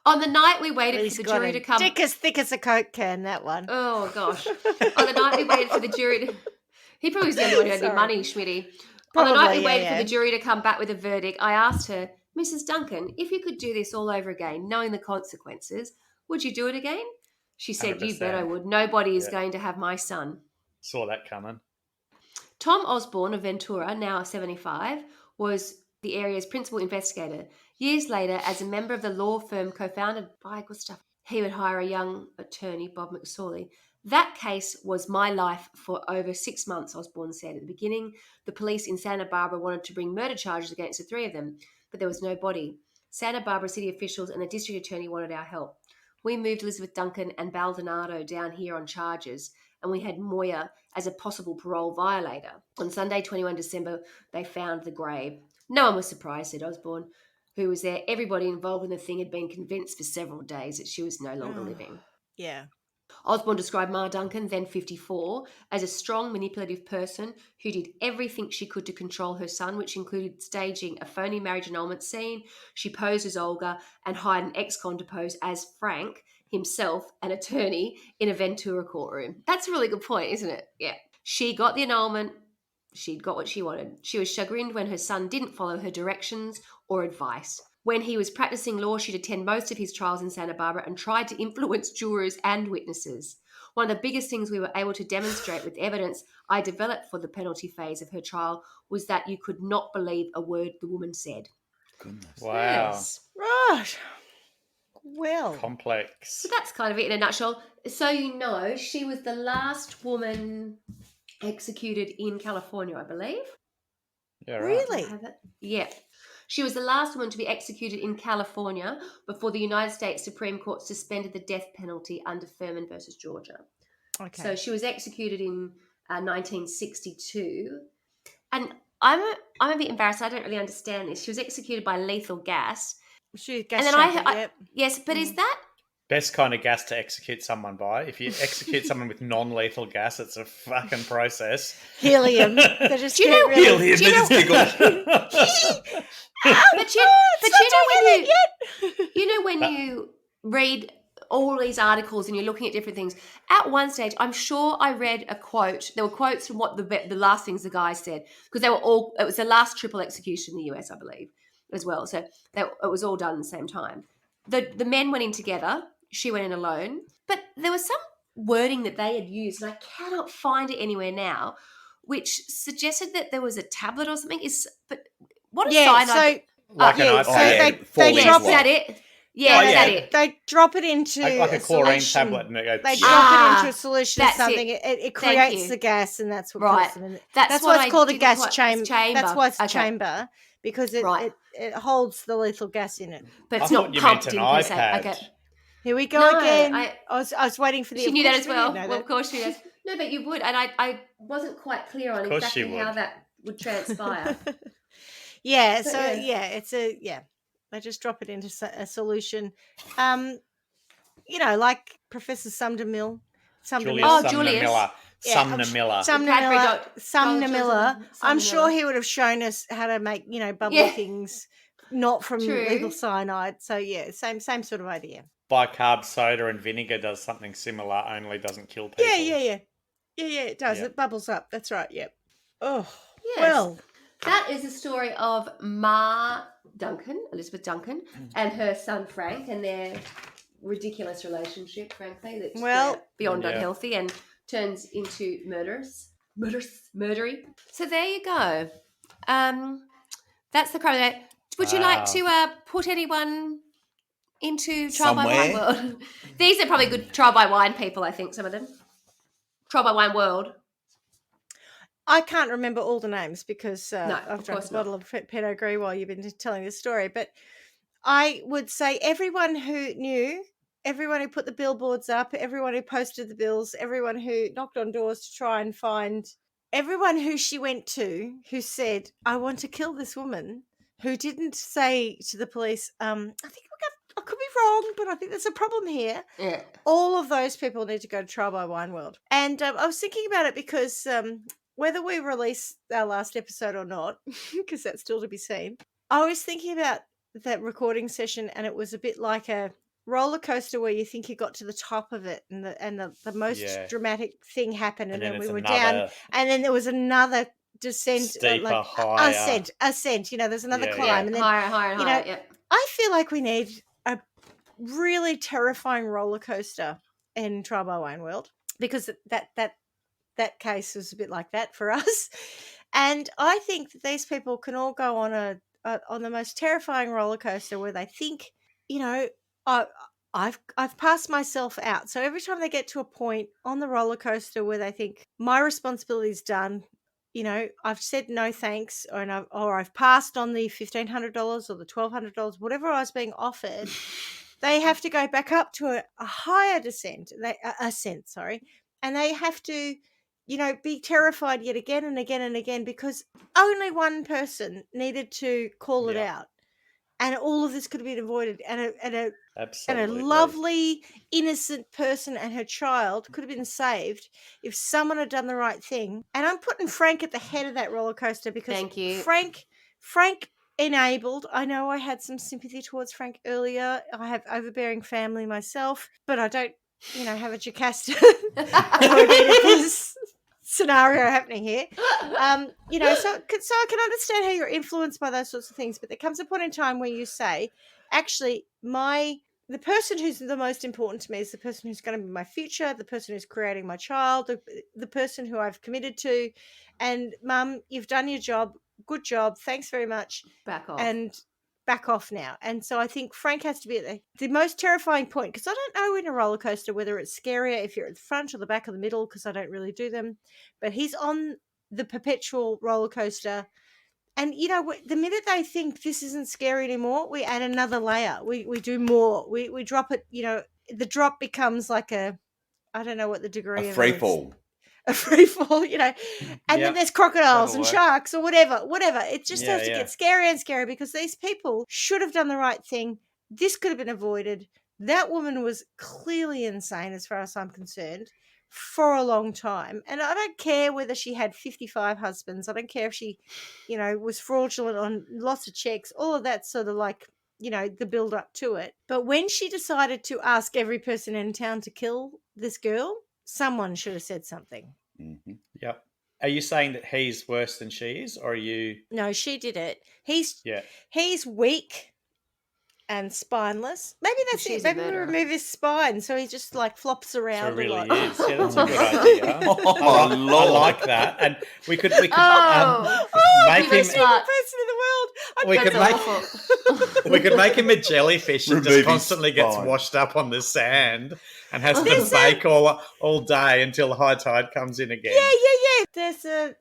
On the night we waited He's for the got jury a to come. dick as thick as a Coke can, that one. Oh, gosh. On the night we waited for the jury to... He probably was the only one who had any Sorry. money, Schmitty. Probably, On the night we yeah, waited for yeah. the jury to come back with a verdict, I asked her, Mrs. Duncan, if you could do this all over again, knowing the consequences, would you do it again? She said, You bet I 100%. would. Nobody is Yeah. going to have my son. Saw that coming. Tom Osborne of Ventura, now 75, was the area's principal investigator. Years later, as a member of the law firm co-founded by Gustav, he would hire a young attorney, Bob McSorley. That case was my life for over 6 months, Osborne said. At the beginning, the police in Santa Barbara wanted to bring murder charges against the 3 of them, but there was no body. Santa Barbara city officials and the district attorney wanted our help. We moved Elizabeth Duncan and Baldonado down here on charges, and we had Moya as a possible parole violator. On Sunday, 21 December, they found the grave. No one was surprised, said Osborne, who was there. Everybody involved in the thing had been convinced for several days that she was no longer living. Yeah. Osborne described Ma Duncan, then 54, as a strong, manipulative person who did everything she could to control her son, which included staging a phony marriage annulment scene. She posed as Olga and hired an ex-con to pose as Frank, himself, an attorney, in a Ventura courtroom. That's a really good point, isn't it? Yeah. She got the annulment. She'd got what she wanted. She was chagrined when her son didn't follow her directions or advice. When he was practicing law, she'd attend most of his trials in Santa Barbara and tried to influence jurors and witnesses. One of the biggest things we were able to demonstrate with evidence I developed for the penalty phase of her trial was that you could not believe a word the woman said. Goodness. Wow. Yes. Right. Well. Complex. So that's kind of it in a nutshell. So you know, she was the last woman executed in California, I believe. Yeah, right. Really? I have it. Yeah. She was the last woman to be executed in California before the United States Supreme Court suspended the death penalty under Furman versus Georgia. Okay. So she was executed in 1962. And I'm a bit embarrassed. I don't really understand this. She was executed by lethal gas. She gas And then chamber, yep. yes, but is that... Best kind of gas to execute someone by. If you execute someone with non-lethal gas, it's a fucking process. Helium. They just Do you get know- really... Do you know- But you know when you read all these articles and you're looking at different things, at one stage, I'm sure I read a quote. There were quotes from what the last things the guy said, because it was the last triple execution in the US, I believe, as well. So it was all done at the same time. The men went in together. She went in alone. But there was some wording that they had used, and I cannot find it anywhere now, which suggested that there was a tablet or something. But what a cyanide... So, Like an yeah, iPad. so Yeah, they four Yes, weeks drop is long. that it. it? Yeah, Oh, is that yeah. it? They drop it into like a chlorine solution. tablet, and it goes. They drop it into a solution of that's it. something. It Thank creates you. the gas, and that's what Right. puts them in. That's why what it's called a didn't gas quite- chamber. chamber. That's why it's a Okay. chamber, because Right. it holds the lethal gas in it. But I it's not thought you meant pumped an in per se. iPad. Okay. Here we go No, again. I was waiting for the. She of knew that course as we well. did know Well, that. of course she does. No, but you would, and I wasn't quite clear on Of course exactly she how would. that would transpire. Yeah. But So yeah. they just drop it into a solution. Like Professor Sumner Mill. Julius Oh, Sumner Julius. Miller. Yeah, Sumner I'm Miller. Sumner Miller. I'm sure Miller. he would have shown us how to make, bubbly Yeah. things not from True. lethal cyanide. So yeah, same sort of idea. Bicarb soda and vinegar does something similar, only doesn't kill people. Yeah, it does. Yeah. It bubbles up. That's right. Yep. Oh, Yes. well. That is the story of Ma Duncan, Elizabeth Duncan, and her son Frank, and their ridiculous relationship, frankly, that's beyond Yeah. unhealthy and turns into murdery. So there you go. That's the crime. Would you like to put anyone into Trial by Wine Somewhere. World. These are probably good Trial by Wine people, I think, some of them. Trial by Wine World. I can't remember all the names because No, I've of drunk course a bottle of Pinot Gris while you've been telling this story. But I would say everyone who knew, everyone who put the billboards up, everyone who posted the bills, everyone who knocked on doors to try and find, everyone who she went to who said, I want to kill this woman, who didn't say to the police, I could be wrong, but I think there's a problem here. Yeah. All of those people need to go to Trial by Wine World. And I was thinking about it because whether we release our last episode or not, because that's still to be seen, I was thinking about that recording session, and it was a bit like a roller coaster where you think you got to the top of it, and the most dramatic thing happened, and then we were down, and then there was another descent, steeper, higher. ascent. There's another climb, Yeah, and then higher, higher. Yeah. I feel like we need a really terrifying roller coaster in Trial by Wine World, because that case was a bit like that for us. And I think that these people can all go on on the most terrifying roller coaster where they think, I've passed myself out. So every time they get to a point on the roller coaster where they think my responsibility is done, I've said no thanks, or I've passed on the $1,500 or the $1,200, whatever I was being offered. They have to go back up to a higher ascent, sorry, and they have to, be terrified yet again and again and again, because only one person needed to call it out, and all of this could have been avoided, and a lovely, innocent person and her child could have been saved if someone had done the right thing. And I'm putting Frank at the head of that roller coaster because Thank you. Frank enabled. I know I had some sympathy towards Frank earlier. I have overbearing family myself, but I don't, have a Jocasta or an Oedipus scenario happening here. So I can understand how you're influenced by those sorts of things, but there comes a point in time where you say, actually, the person who's the most important to me is the person who's going to be my future, the person who's creating my child, the person who I've committed to. And Mum, you've done your job. Good job. Thanks very much. Back off. And back off now. And so I think Frank has to be at the most terrifying point, because I don't know in a roller coaster whether it's scarier if you're at the front or the back or the middle, because I don't really do them. But he's on the perpetual roller coaster. And, the minute they think this isn't scary anymore, we add another layer. We do more. We drop it, the drop becomes like I don't know what the degree A of free it is. fall. A free fall, and then there's crocodiles and sharks or whatever. It just starts to get scarier and scarier, because these people should have done the right thing. This could have been avoided. That woman was clearly insane as far as I'm concerned for a long time. And I don't care whether she had 55 husbands. I don't care if she, was fraudulent on lots of checks, all of that sort of like, the build up to it. But when she decided to ask every person in town to kill this girl, someone should have said something. Mm-hmm. Yep. Are you saying that he's worse than she is, or are you? No, she did it. He's weak and spineless. Maybe that's it. Maybe we remove his spine so he just like flops around So really a lot. is. Yeah, that's a good idea. I like that. And we could make him. Most favorite person in the world. We could make him a jellyfish and just constantly gets spine. washed up on the sand and has to bake all day until high tide comes in again. Yeah. There's a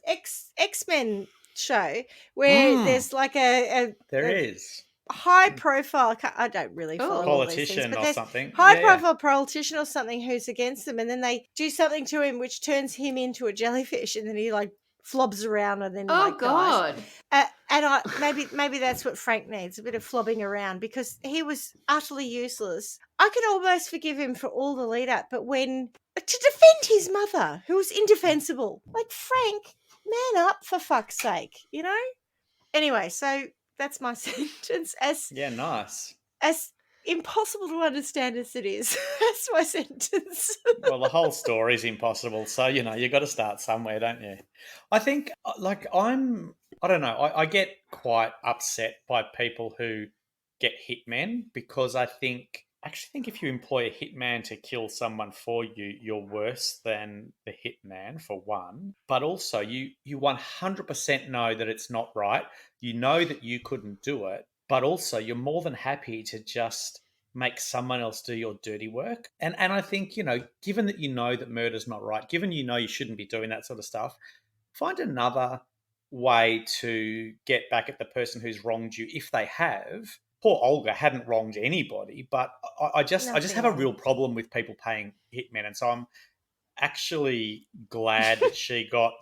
X-Men show where there's like there is high profile. I don't really follow politician all these things, or something. High profile politician or something who's against them, and then they do something to him which turns him into a jellyfish, and then he like flobs around and then God. dies. And maybe that's what Frank needs, a bit of flobbing around, because he was utterly useless. I could almost forgive him for all the lead up, but when to defend his mother, who was indefensible, like, Frank, man up for fuck's sake, Anyway, so that's my sentence. Nice. As impossible to understand as it is, that's my sentence. Well, the whole story is impossible, so you've got to start somewhere, don't you? I think, I don't know. I get quite upset by people who get hitmen, because I actually think if you employ a hitman to kill someone for you, you're worse than the hitman, for one. But also, you 100% know that it's not right. You know that you couldn't do it, but also you're more than happy to just make someone else do your dirty work. And I think, given that that murder's not right, given you shouldn't be doing that sort of stuff, find another way to get back at the person who's wronged you if they have. Poor Olga hadn't wronged anybody, but I just have a real problem with people paying hitmen. And so I'm actually glad that she got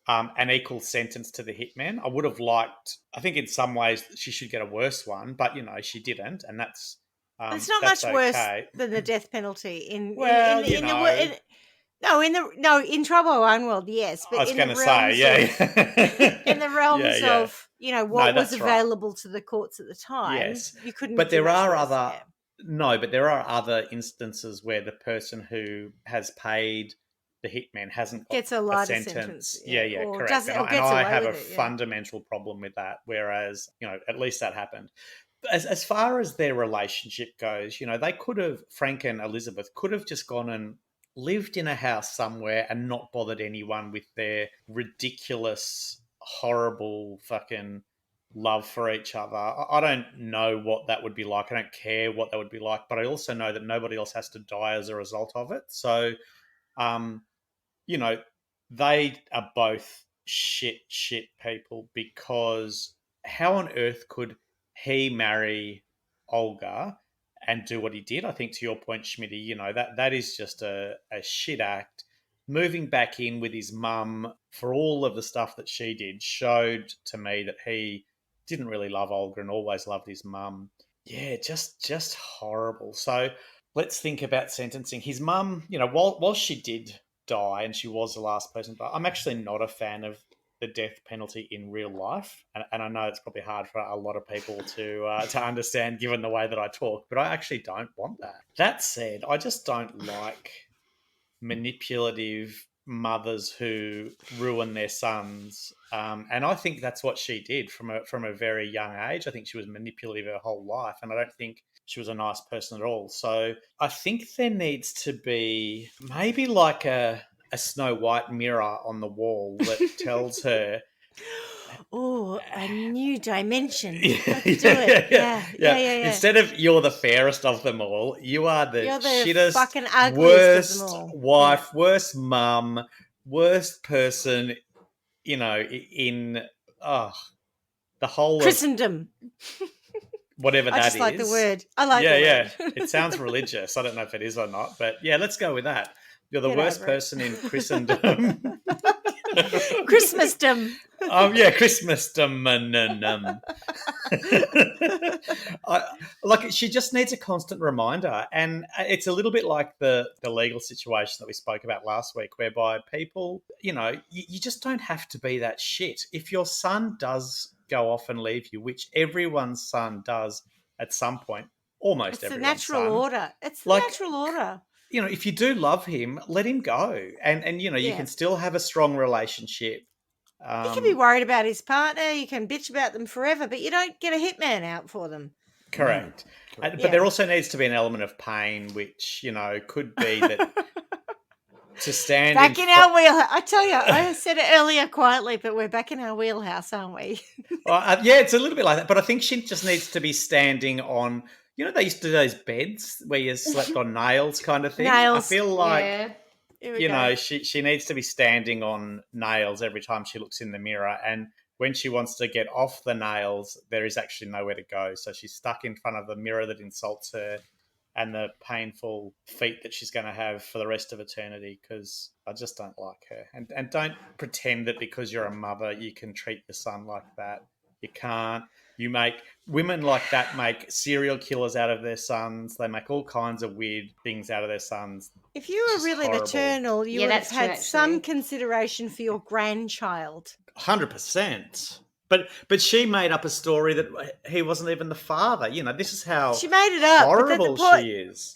an equal sentence to the hitman. I would have liked, I think in some ways she should get a worse one, but she didn't, and that's it's not that's much worse okay. than the death penalty in in Trouble One World, yes, but I was in going the to realms say, in the realms of what was that's right. available to the courts at the time, Yes, you couldn't. But do there much are worse, other yeah. no, but there are other instances where the person who has paid the hitman hasn't got Gets a lighter sentence. sentence, Or correct. Does, and and gets I away have a with it, fundamental problem with that. Whereas, at least that happened. As far as their relationship goes, they could have, Frank and Elizabeth could have just gone and lived in a house somewhere and not bothered anyone with their ridiculous, horrible fucking love for each other. I don't know what that would be like. I don't care what that would be like, but I also know that nobody else has to die as a result of it. So, they are both shit people, because how on earth could he marry Olga and do what he did? I think, to your point, Schmitty, that is just a shit act. Moving back in with his mum for all of the stuff that she did showed to me that he didn't really love Olga and always loved his mum. Yeah, just horrible. So let's think about sentencing. His mum, while she did die and she was the last person, but I'm actually not a fan of the death penalty in real life, and I know it's probably hard for a lot of people to understand given the way that I talk, but I actually don't want that. That said, I just don't like manipulative mothers who ruin their sons, and I think that's what she did from a very young age. I think she was manipulative her whole life, and I don't think she was a nice person at all. So I think there needs to be maybe like a Snow White mirror on the wall that tells her, oh, a new dimension. Yeah, Let's do it. Yeah. Instead of you're the fairest of them all, you're the shittest, fucking ugliest worst of them all. wife, worst mum, worst person, in the whole Christendom. Whatever that is. I just like the word. I like the word. It sounds religious. I don't know if it is or not, but yeah, let's go with that. You're the worst person in Christendom. Christmasdom. Christmasdom. She just needs a constant reminder, and it's a little bit like the legal situation that we spoke about last week, whereby people, you just don't have to be that shit. If your son does go off and leave you, which everyone's son does at some point, almost everyone's son. It's the natural order. If you do love him, let him go, and you can still have a strong relationship. You can be worried about his partner, you can bitch about them forever, but you don't get a hitman out for them. Correct. But there also needs to be an element of pain, which, could be that to stand back in our wheelhouse. I tell you, I said it earlier quietly, but we're back in our wheelhouse, aren't we? It's a little bit like that. But I think she just needs to be standing on, they used to do those beds where you slept on nails kind of thing. Nails. I feel like... Yeah. She needs to be standing on nails every time she looks in the mirror. And when she wants to get off the nails, there is actually nowhere to go. So she's stuck in front of the mirror that insults her and the painful feet that she's going to have for the rest of eternity, because I just don't like her. And don't pretend that because you're a mother, you can treat your son like that. You can't. Women like that make serial killers out of their sons. They make all kinds of weird things out of their sons. If you were really maternal, you would have had some consideration for your grandchild. 100%. But she made up a story that he wasn't even the father. This is how she made it up. Horrible she is.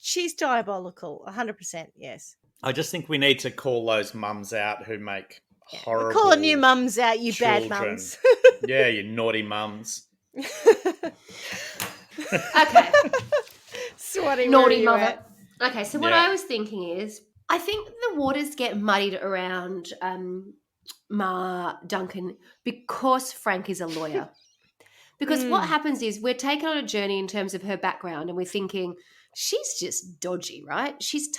She's diabolical. 100%. Yes. I just think we need to call those mums out who make horrible. We're calling you mums out, you children. bad mums. Yeah, you naughty mums. Okay. Swanny, naughty mother. Okay, so what Yeah. I was thinking is, I think the waters get muddied around Duncan because Frank is a lawyer. Because what happens is we're taken on a journey in terms of her background and we're thinking, she's just dodgy, right? She's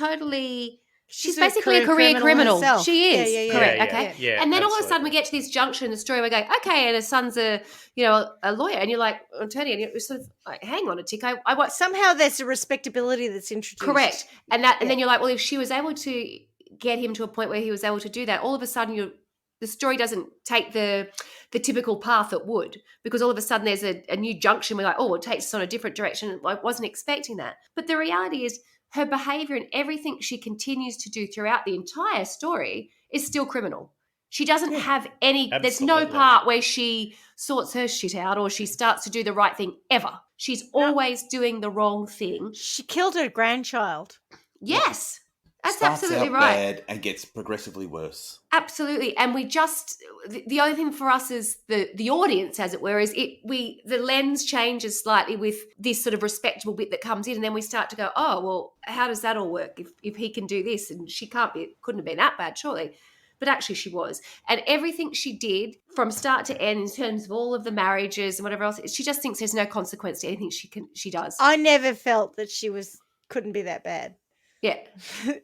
basically a career criminal. herself. She is. Yeah. Correct. Yeah, Okay. yeah, And then all of a sudden we absolutely. get to this juncture in the story where we go, okay, and her son's a lawyer, and you're like, attorney, and you're sort of like, hang on a tick. I want Somehow there's a respectability that's introduced. correct. And then you're like, well, if she was able to get him to a point where he was able to do that, all of a sudden the story doesn't take the typical path it would, because all of a sudden there's a new junction. We're like, oh, it takes us on a different direction. I wasn't expecting that. But the reality is her behavior and everything she continues to do throughout the entire story is still criminal. She doesn't have any, there's no Absolutely. part where she sorts her shit out or she starts to do the right thing ever. She's always doing the wrong thing. She killed her grandchild. Yes. That's Starts absolutely out right. bad and gets progressively worse. Absolutely. And we just, the only thing for us is the audience, as it were, is the lens changes slightly with this sort of respectable bit that comes in. And then we start to go, oh, well, how does that all work if he can do this? And she couldn't have been that bad, surely. But actually she was. And everything she did from start to end in terms of all of the marriages and whatever else, she just thinks there's no consequence to anything she does. I never felt that she couldn't be that bad. Yeah.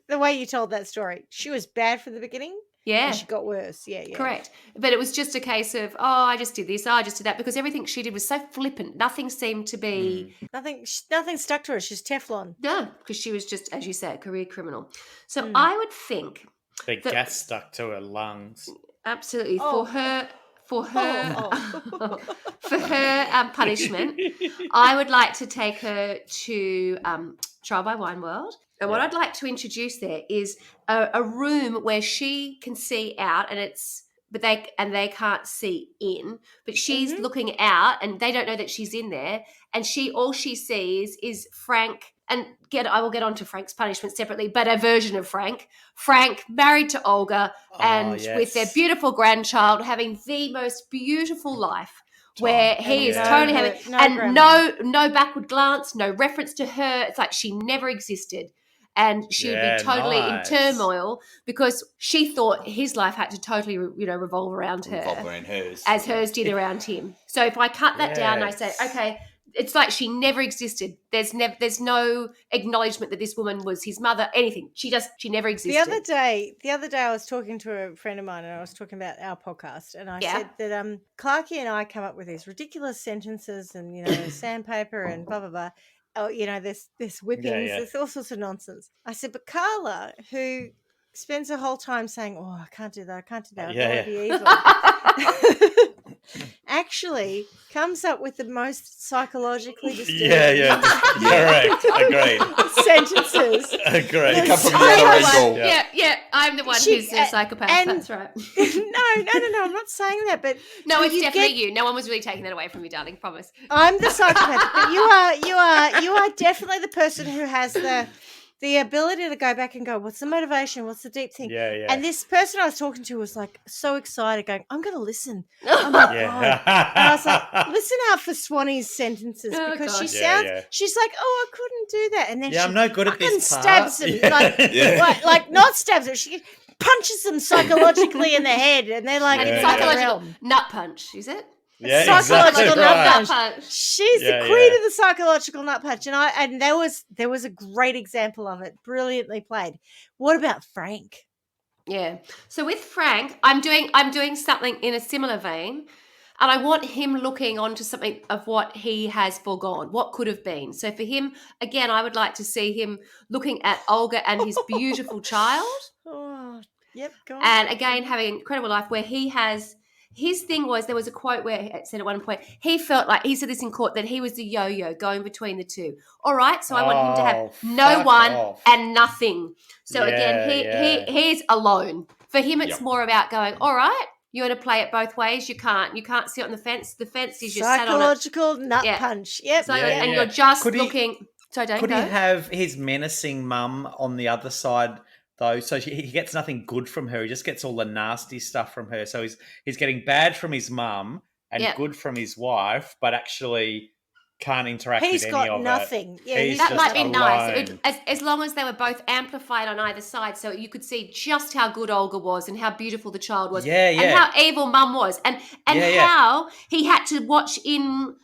The way you told that story, she was bad from the beginning. Yeah. And she got worse. Yeah. Correct. But it was just a case of, oh, I just did this, I just did that, because everything she did was so flippant. Nothing seemed to be... Nothing stuck to her. She's Teflon. No, because she was just, as you said, a career criminal. So I would think... The gas stuck to her lungs. Absolutely. Oh. For her punishment, I would like to take her to Trial by Wine World. And what I'd like to introduce there is a room where she can see out, but they can't see in, but she's looking out and they don't know that she's in there. And all she sees is Frank. And I will get onto Frank's punishment separately, but a version of Frank married to Olga and with their beautiful grandchild having the most beautiful life, where he is totally having no backward glance, no reference to her. It's like she never existed. And she would be totally in turmoil because she thought his life had to totally, revolve around her. Revolve around hers. As hers did around him. So if I cut that down and I say, okay, it's like she never existed. There's no acknowledgement that this woman was his mother, anything. She never existed. The other day I was talking to a friend of mine and I was talking about our podcast and I said that Clarky and I come up with these ridiculous sentences and, sandpaper and blah, blah, blah. Oh, there's whippings, there's all sorts of nonsense. I said, but Carla, who spends her whole time saying, oh, I can't do that, I don't be evil. Actually comes up with the most psychologically disturbing Correct. Agreed. sentences. Agreed. You come from the other angle. Yeah, I'm the one who's a psychopath. That's right. No, I'm not saying that, but no, it's definitely you. No one was really taking that away from you, darling. Promise. I'm the psychopath, but you are definitely the person who has the ability to go back and go, what's the motivation? What's the deep thing? Yeah. And this person I was talking to was like so excited, going, I'm going to listen. I'm like, God. And I was like, listen out for Swanny's sentences because she sounds, she's like, oh, I couldn't do that. And then she I'm no good at this stabs part. them, like not stabs them. She punches them psychologically in the head and they're like, psychological nut punch, is it? Yeah, psychological exactly nut punch. She's the queen of the psychological nut punch, and there was a great example of it, brilliantly played. What about Frank? Yeah. So with Frank, I'm doing something in a similar vein, and I want him looking onto something of what he has foregone, what could have been. So for him, again, I would like to see him looking at Olga and his beautiful child. Oh, yep. Go on. And again, having an incredible life where he has. His thing was, there was a quote where it said at one point, he felt like, he said this in court, that he was the yo-yo going between the two. All right, so I want him to have no one and nothing. So again, he's alone. For him, it's more about going, all right, you want to play it both ways. You can't sit on the fence. The fence is just sat on it. Psychological nut punch. Yep. So, and you're just looking. So don't Could go. he have his menacing mum on the other side? Though, so he gets nothing good from her. He just gets all the nasty stuff from her. So he's getting bad from his mum and good from his wife, but actually can't interact He's with any got of nothing. it. Yeah, He's That just might be nice. alone. As long as they were both amplified on either side, so you could see just how good Olga was and how beautiful the child was, Yeah, and yeah. how evil Mum was, and Yeah. how he had to watch in.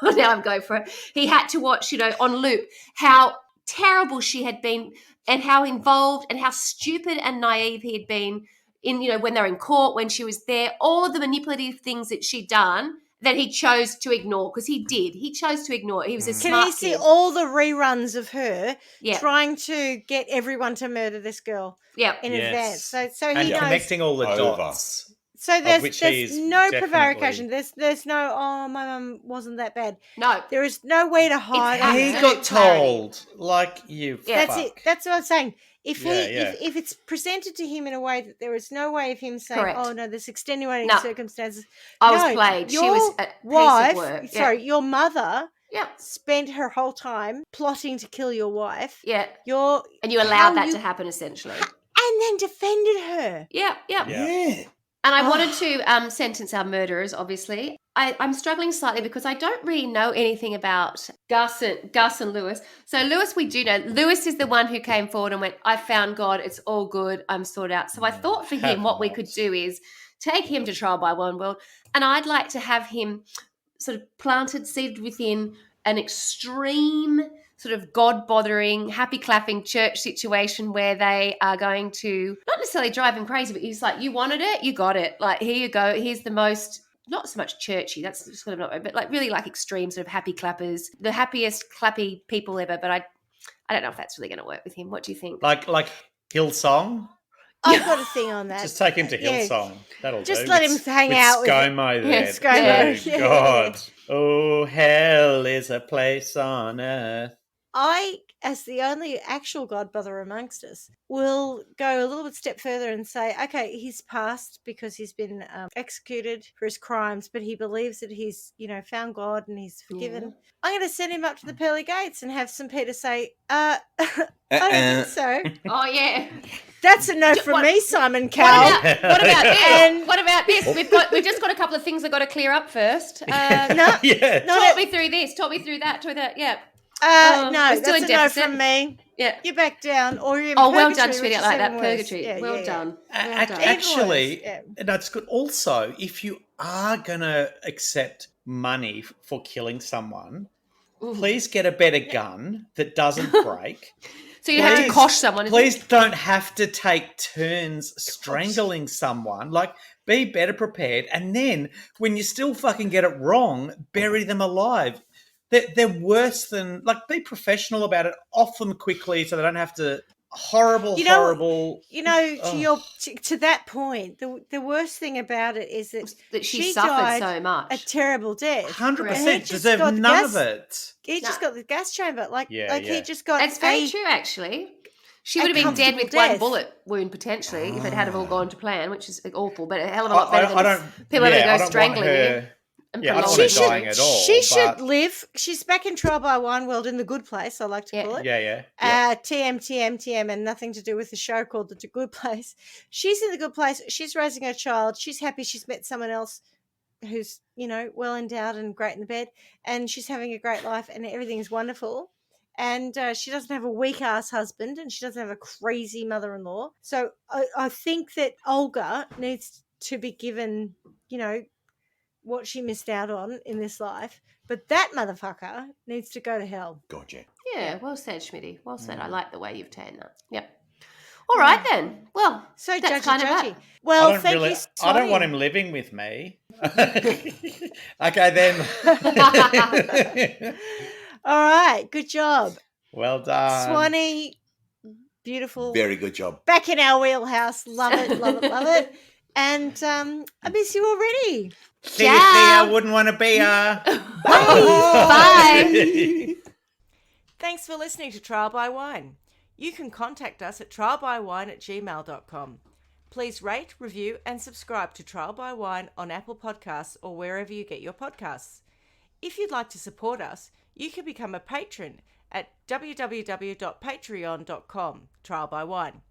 Now I'm going for it. He had to watch, on loop, how terrible she had been, and how involved and how stupid and naive he had been in, when they're in court, when she was there, all of the manipulative things that she'd done that he chose to ignore, because he did. He chose to ignore it. He was a Can smart he see kid. all the reruns of her Yeah. trying to get everyone to murder this girl Yeah. in advance? So and he knows. connecting all the Over. dots. So there's which he is no definitely- prevarication. There's no, oh, my mum wasn't that bad. No. There is no way to hide. It's He absolute got clarity. told, like, you Yeah. That's fuck. it. That's what I'm saying. If Yeah, he yeah. if it's presented to him in a way that there is no way of him saying, Correct. "Oh no, there's extenuating No. circumstances." I was No, played. She your was a piece wife, of work. Yeah. sorry, your mother Yeah. spent her whole time plotting to kill your wife. Yeah. Your And you how allowed that you- to happen, essentially. and then defended her. Yeah. Yeah. Yeah. And I wanted to sentence our murderers, obviously. I'm struggling slightly because I don't really know anything about Gus and Lewis. So Lewis, we do know. Lewis is the one who came forward and went, I found God. It's all good. I'm sorted out. So I thought for him, what we could do is take him to Trial by One World. And I'd like to have him sort of planted, seated within an extreme sort of God-bothering, happy-clapping church situation where they are going to not necessarily drive him crazy, but he's like, you wanted it, you got it. Like, here you go. Here's the most, not so much churchy, that's just sort of not, but like really like extreme sort of happy clappers, the happiest clappy people ever. But I don't know if that's really going to work with him. What do you think? Like Hillsong? I've got a thing on that. Just take him to Yeah. Hillsong. That'll do. Just let him hang with out with it. ScoMo there. Yeah, ScoMo. Oh, Yeah. God. Oh, hell is a place on earth. I, as the only actual godmother amongst us, will go a little bit step further and say, okay, he's passed because he's been executed for his crimes, but he believes that he's, found God and he's forgiven. Yeah. I'm going to send him up to the pearly gates and have St. Peter say, I don't think so. Oh, yeah. That's a no from What- me, Simon Cowell. What about this? And- What about this? We've just got a couple of things I've got to clear up first. No, Yeah. not Talk a- me through this. Talk me through that. Yeah. no, we're still that's in a no deficit. from me. Yeah. You're back down, or you're in Oh, well done, purgatory, Sweetie. which I is like that. even worse. Purgatory. Yeah, Well yeah, done. yeah. Well done. Actually, Yeah. that's good. Also, if you are going to accept money for killing someone, Ooh. please get a better gun that doesn't break. So you have to Please- cosh someone. isn't Please it? don't have to take turns strangling someone. Like, be better prepared. And then, when you still fucking get it wrong, bury them alive. They're worse than, like, be professional about it. Off them quickly so they don't have to. Horrible. To that point, the worst thing about it is that She she suffered died so a much. terrible death. 100% And he just deserve got none gas- of it. He just got the gas chamber, Yeah. he just got. It's very a- true, actually. She a would have been dead comfortable with one death. bullet wound potentially if it had all gone to plan, which is awful, but a hell of a lot better than I don't. people yeah, having I to don't go want strangling you. her. And Yeah, I don't prolong want She her it. dying at all. She should but- live. She's back in Trial by One World in the good place. I like to Yeah. call it. Yeah. TM, and nothing to do with the show called The Good Place. She's in the good place. She's raising her child. She's happy she's met someone else who's, well endowed and great in the bed. And she's having a great life and everything's wonderful. And she doesn't have a weak-ass husband and she doesn't have a crazy mother-in-law. So I think that Olga needs to be given, what she missed out on in this life. But that motherfucker needs to go to hell. Gotcha. Yeah, well said, Schmitty. Well said. I like the way you've taken that. Yep. All right, then. Well, So that's judgy. kind of that. I Well, don't thank really. you. I don't want Swanny. him living with me. Okay, then. All right, good job, Well done. Swanny. Beautiful. Very good job. Back in our wheelhouse. Love it, love it, love it. And I miss you already. See, I wouldn't want to be Bye. Thanks for listening to Trial by Wine. You can contact us at trialbywine@gmail.com. Please rate, review, and subscribe to Trial by Wine on Apple Podcasts or wherever you get your podcasts. If you'd like to support us, you can become a patron at www.patreon.com, Trial by Wine,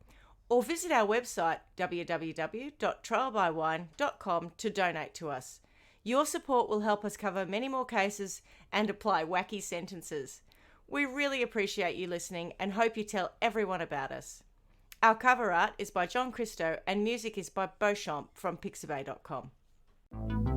or visit our website www.trialbywine.com to donate to us. Your support will help us cover many more cases and apply wacky sentences. We really appreciate you listening and hope you tell everyone about us. Our cover art is by John Christo and music is by Beauchamp from pixabay.com.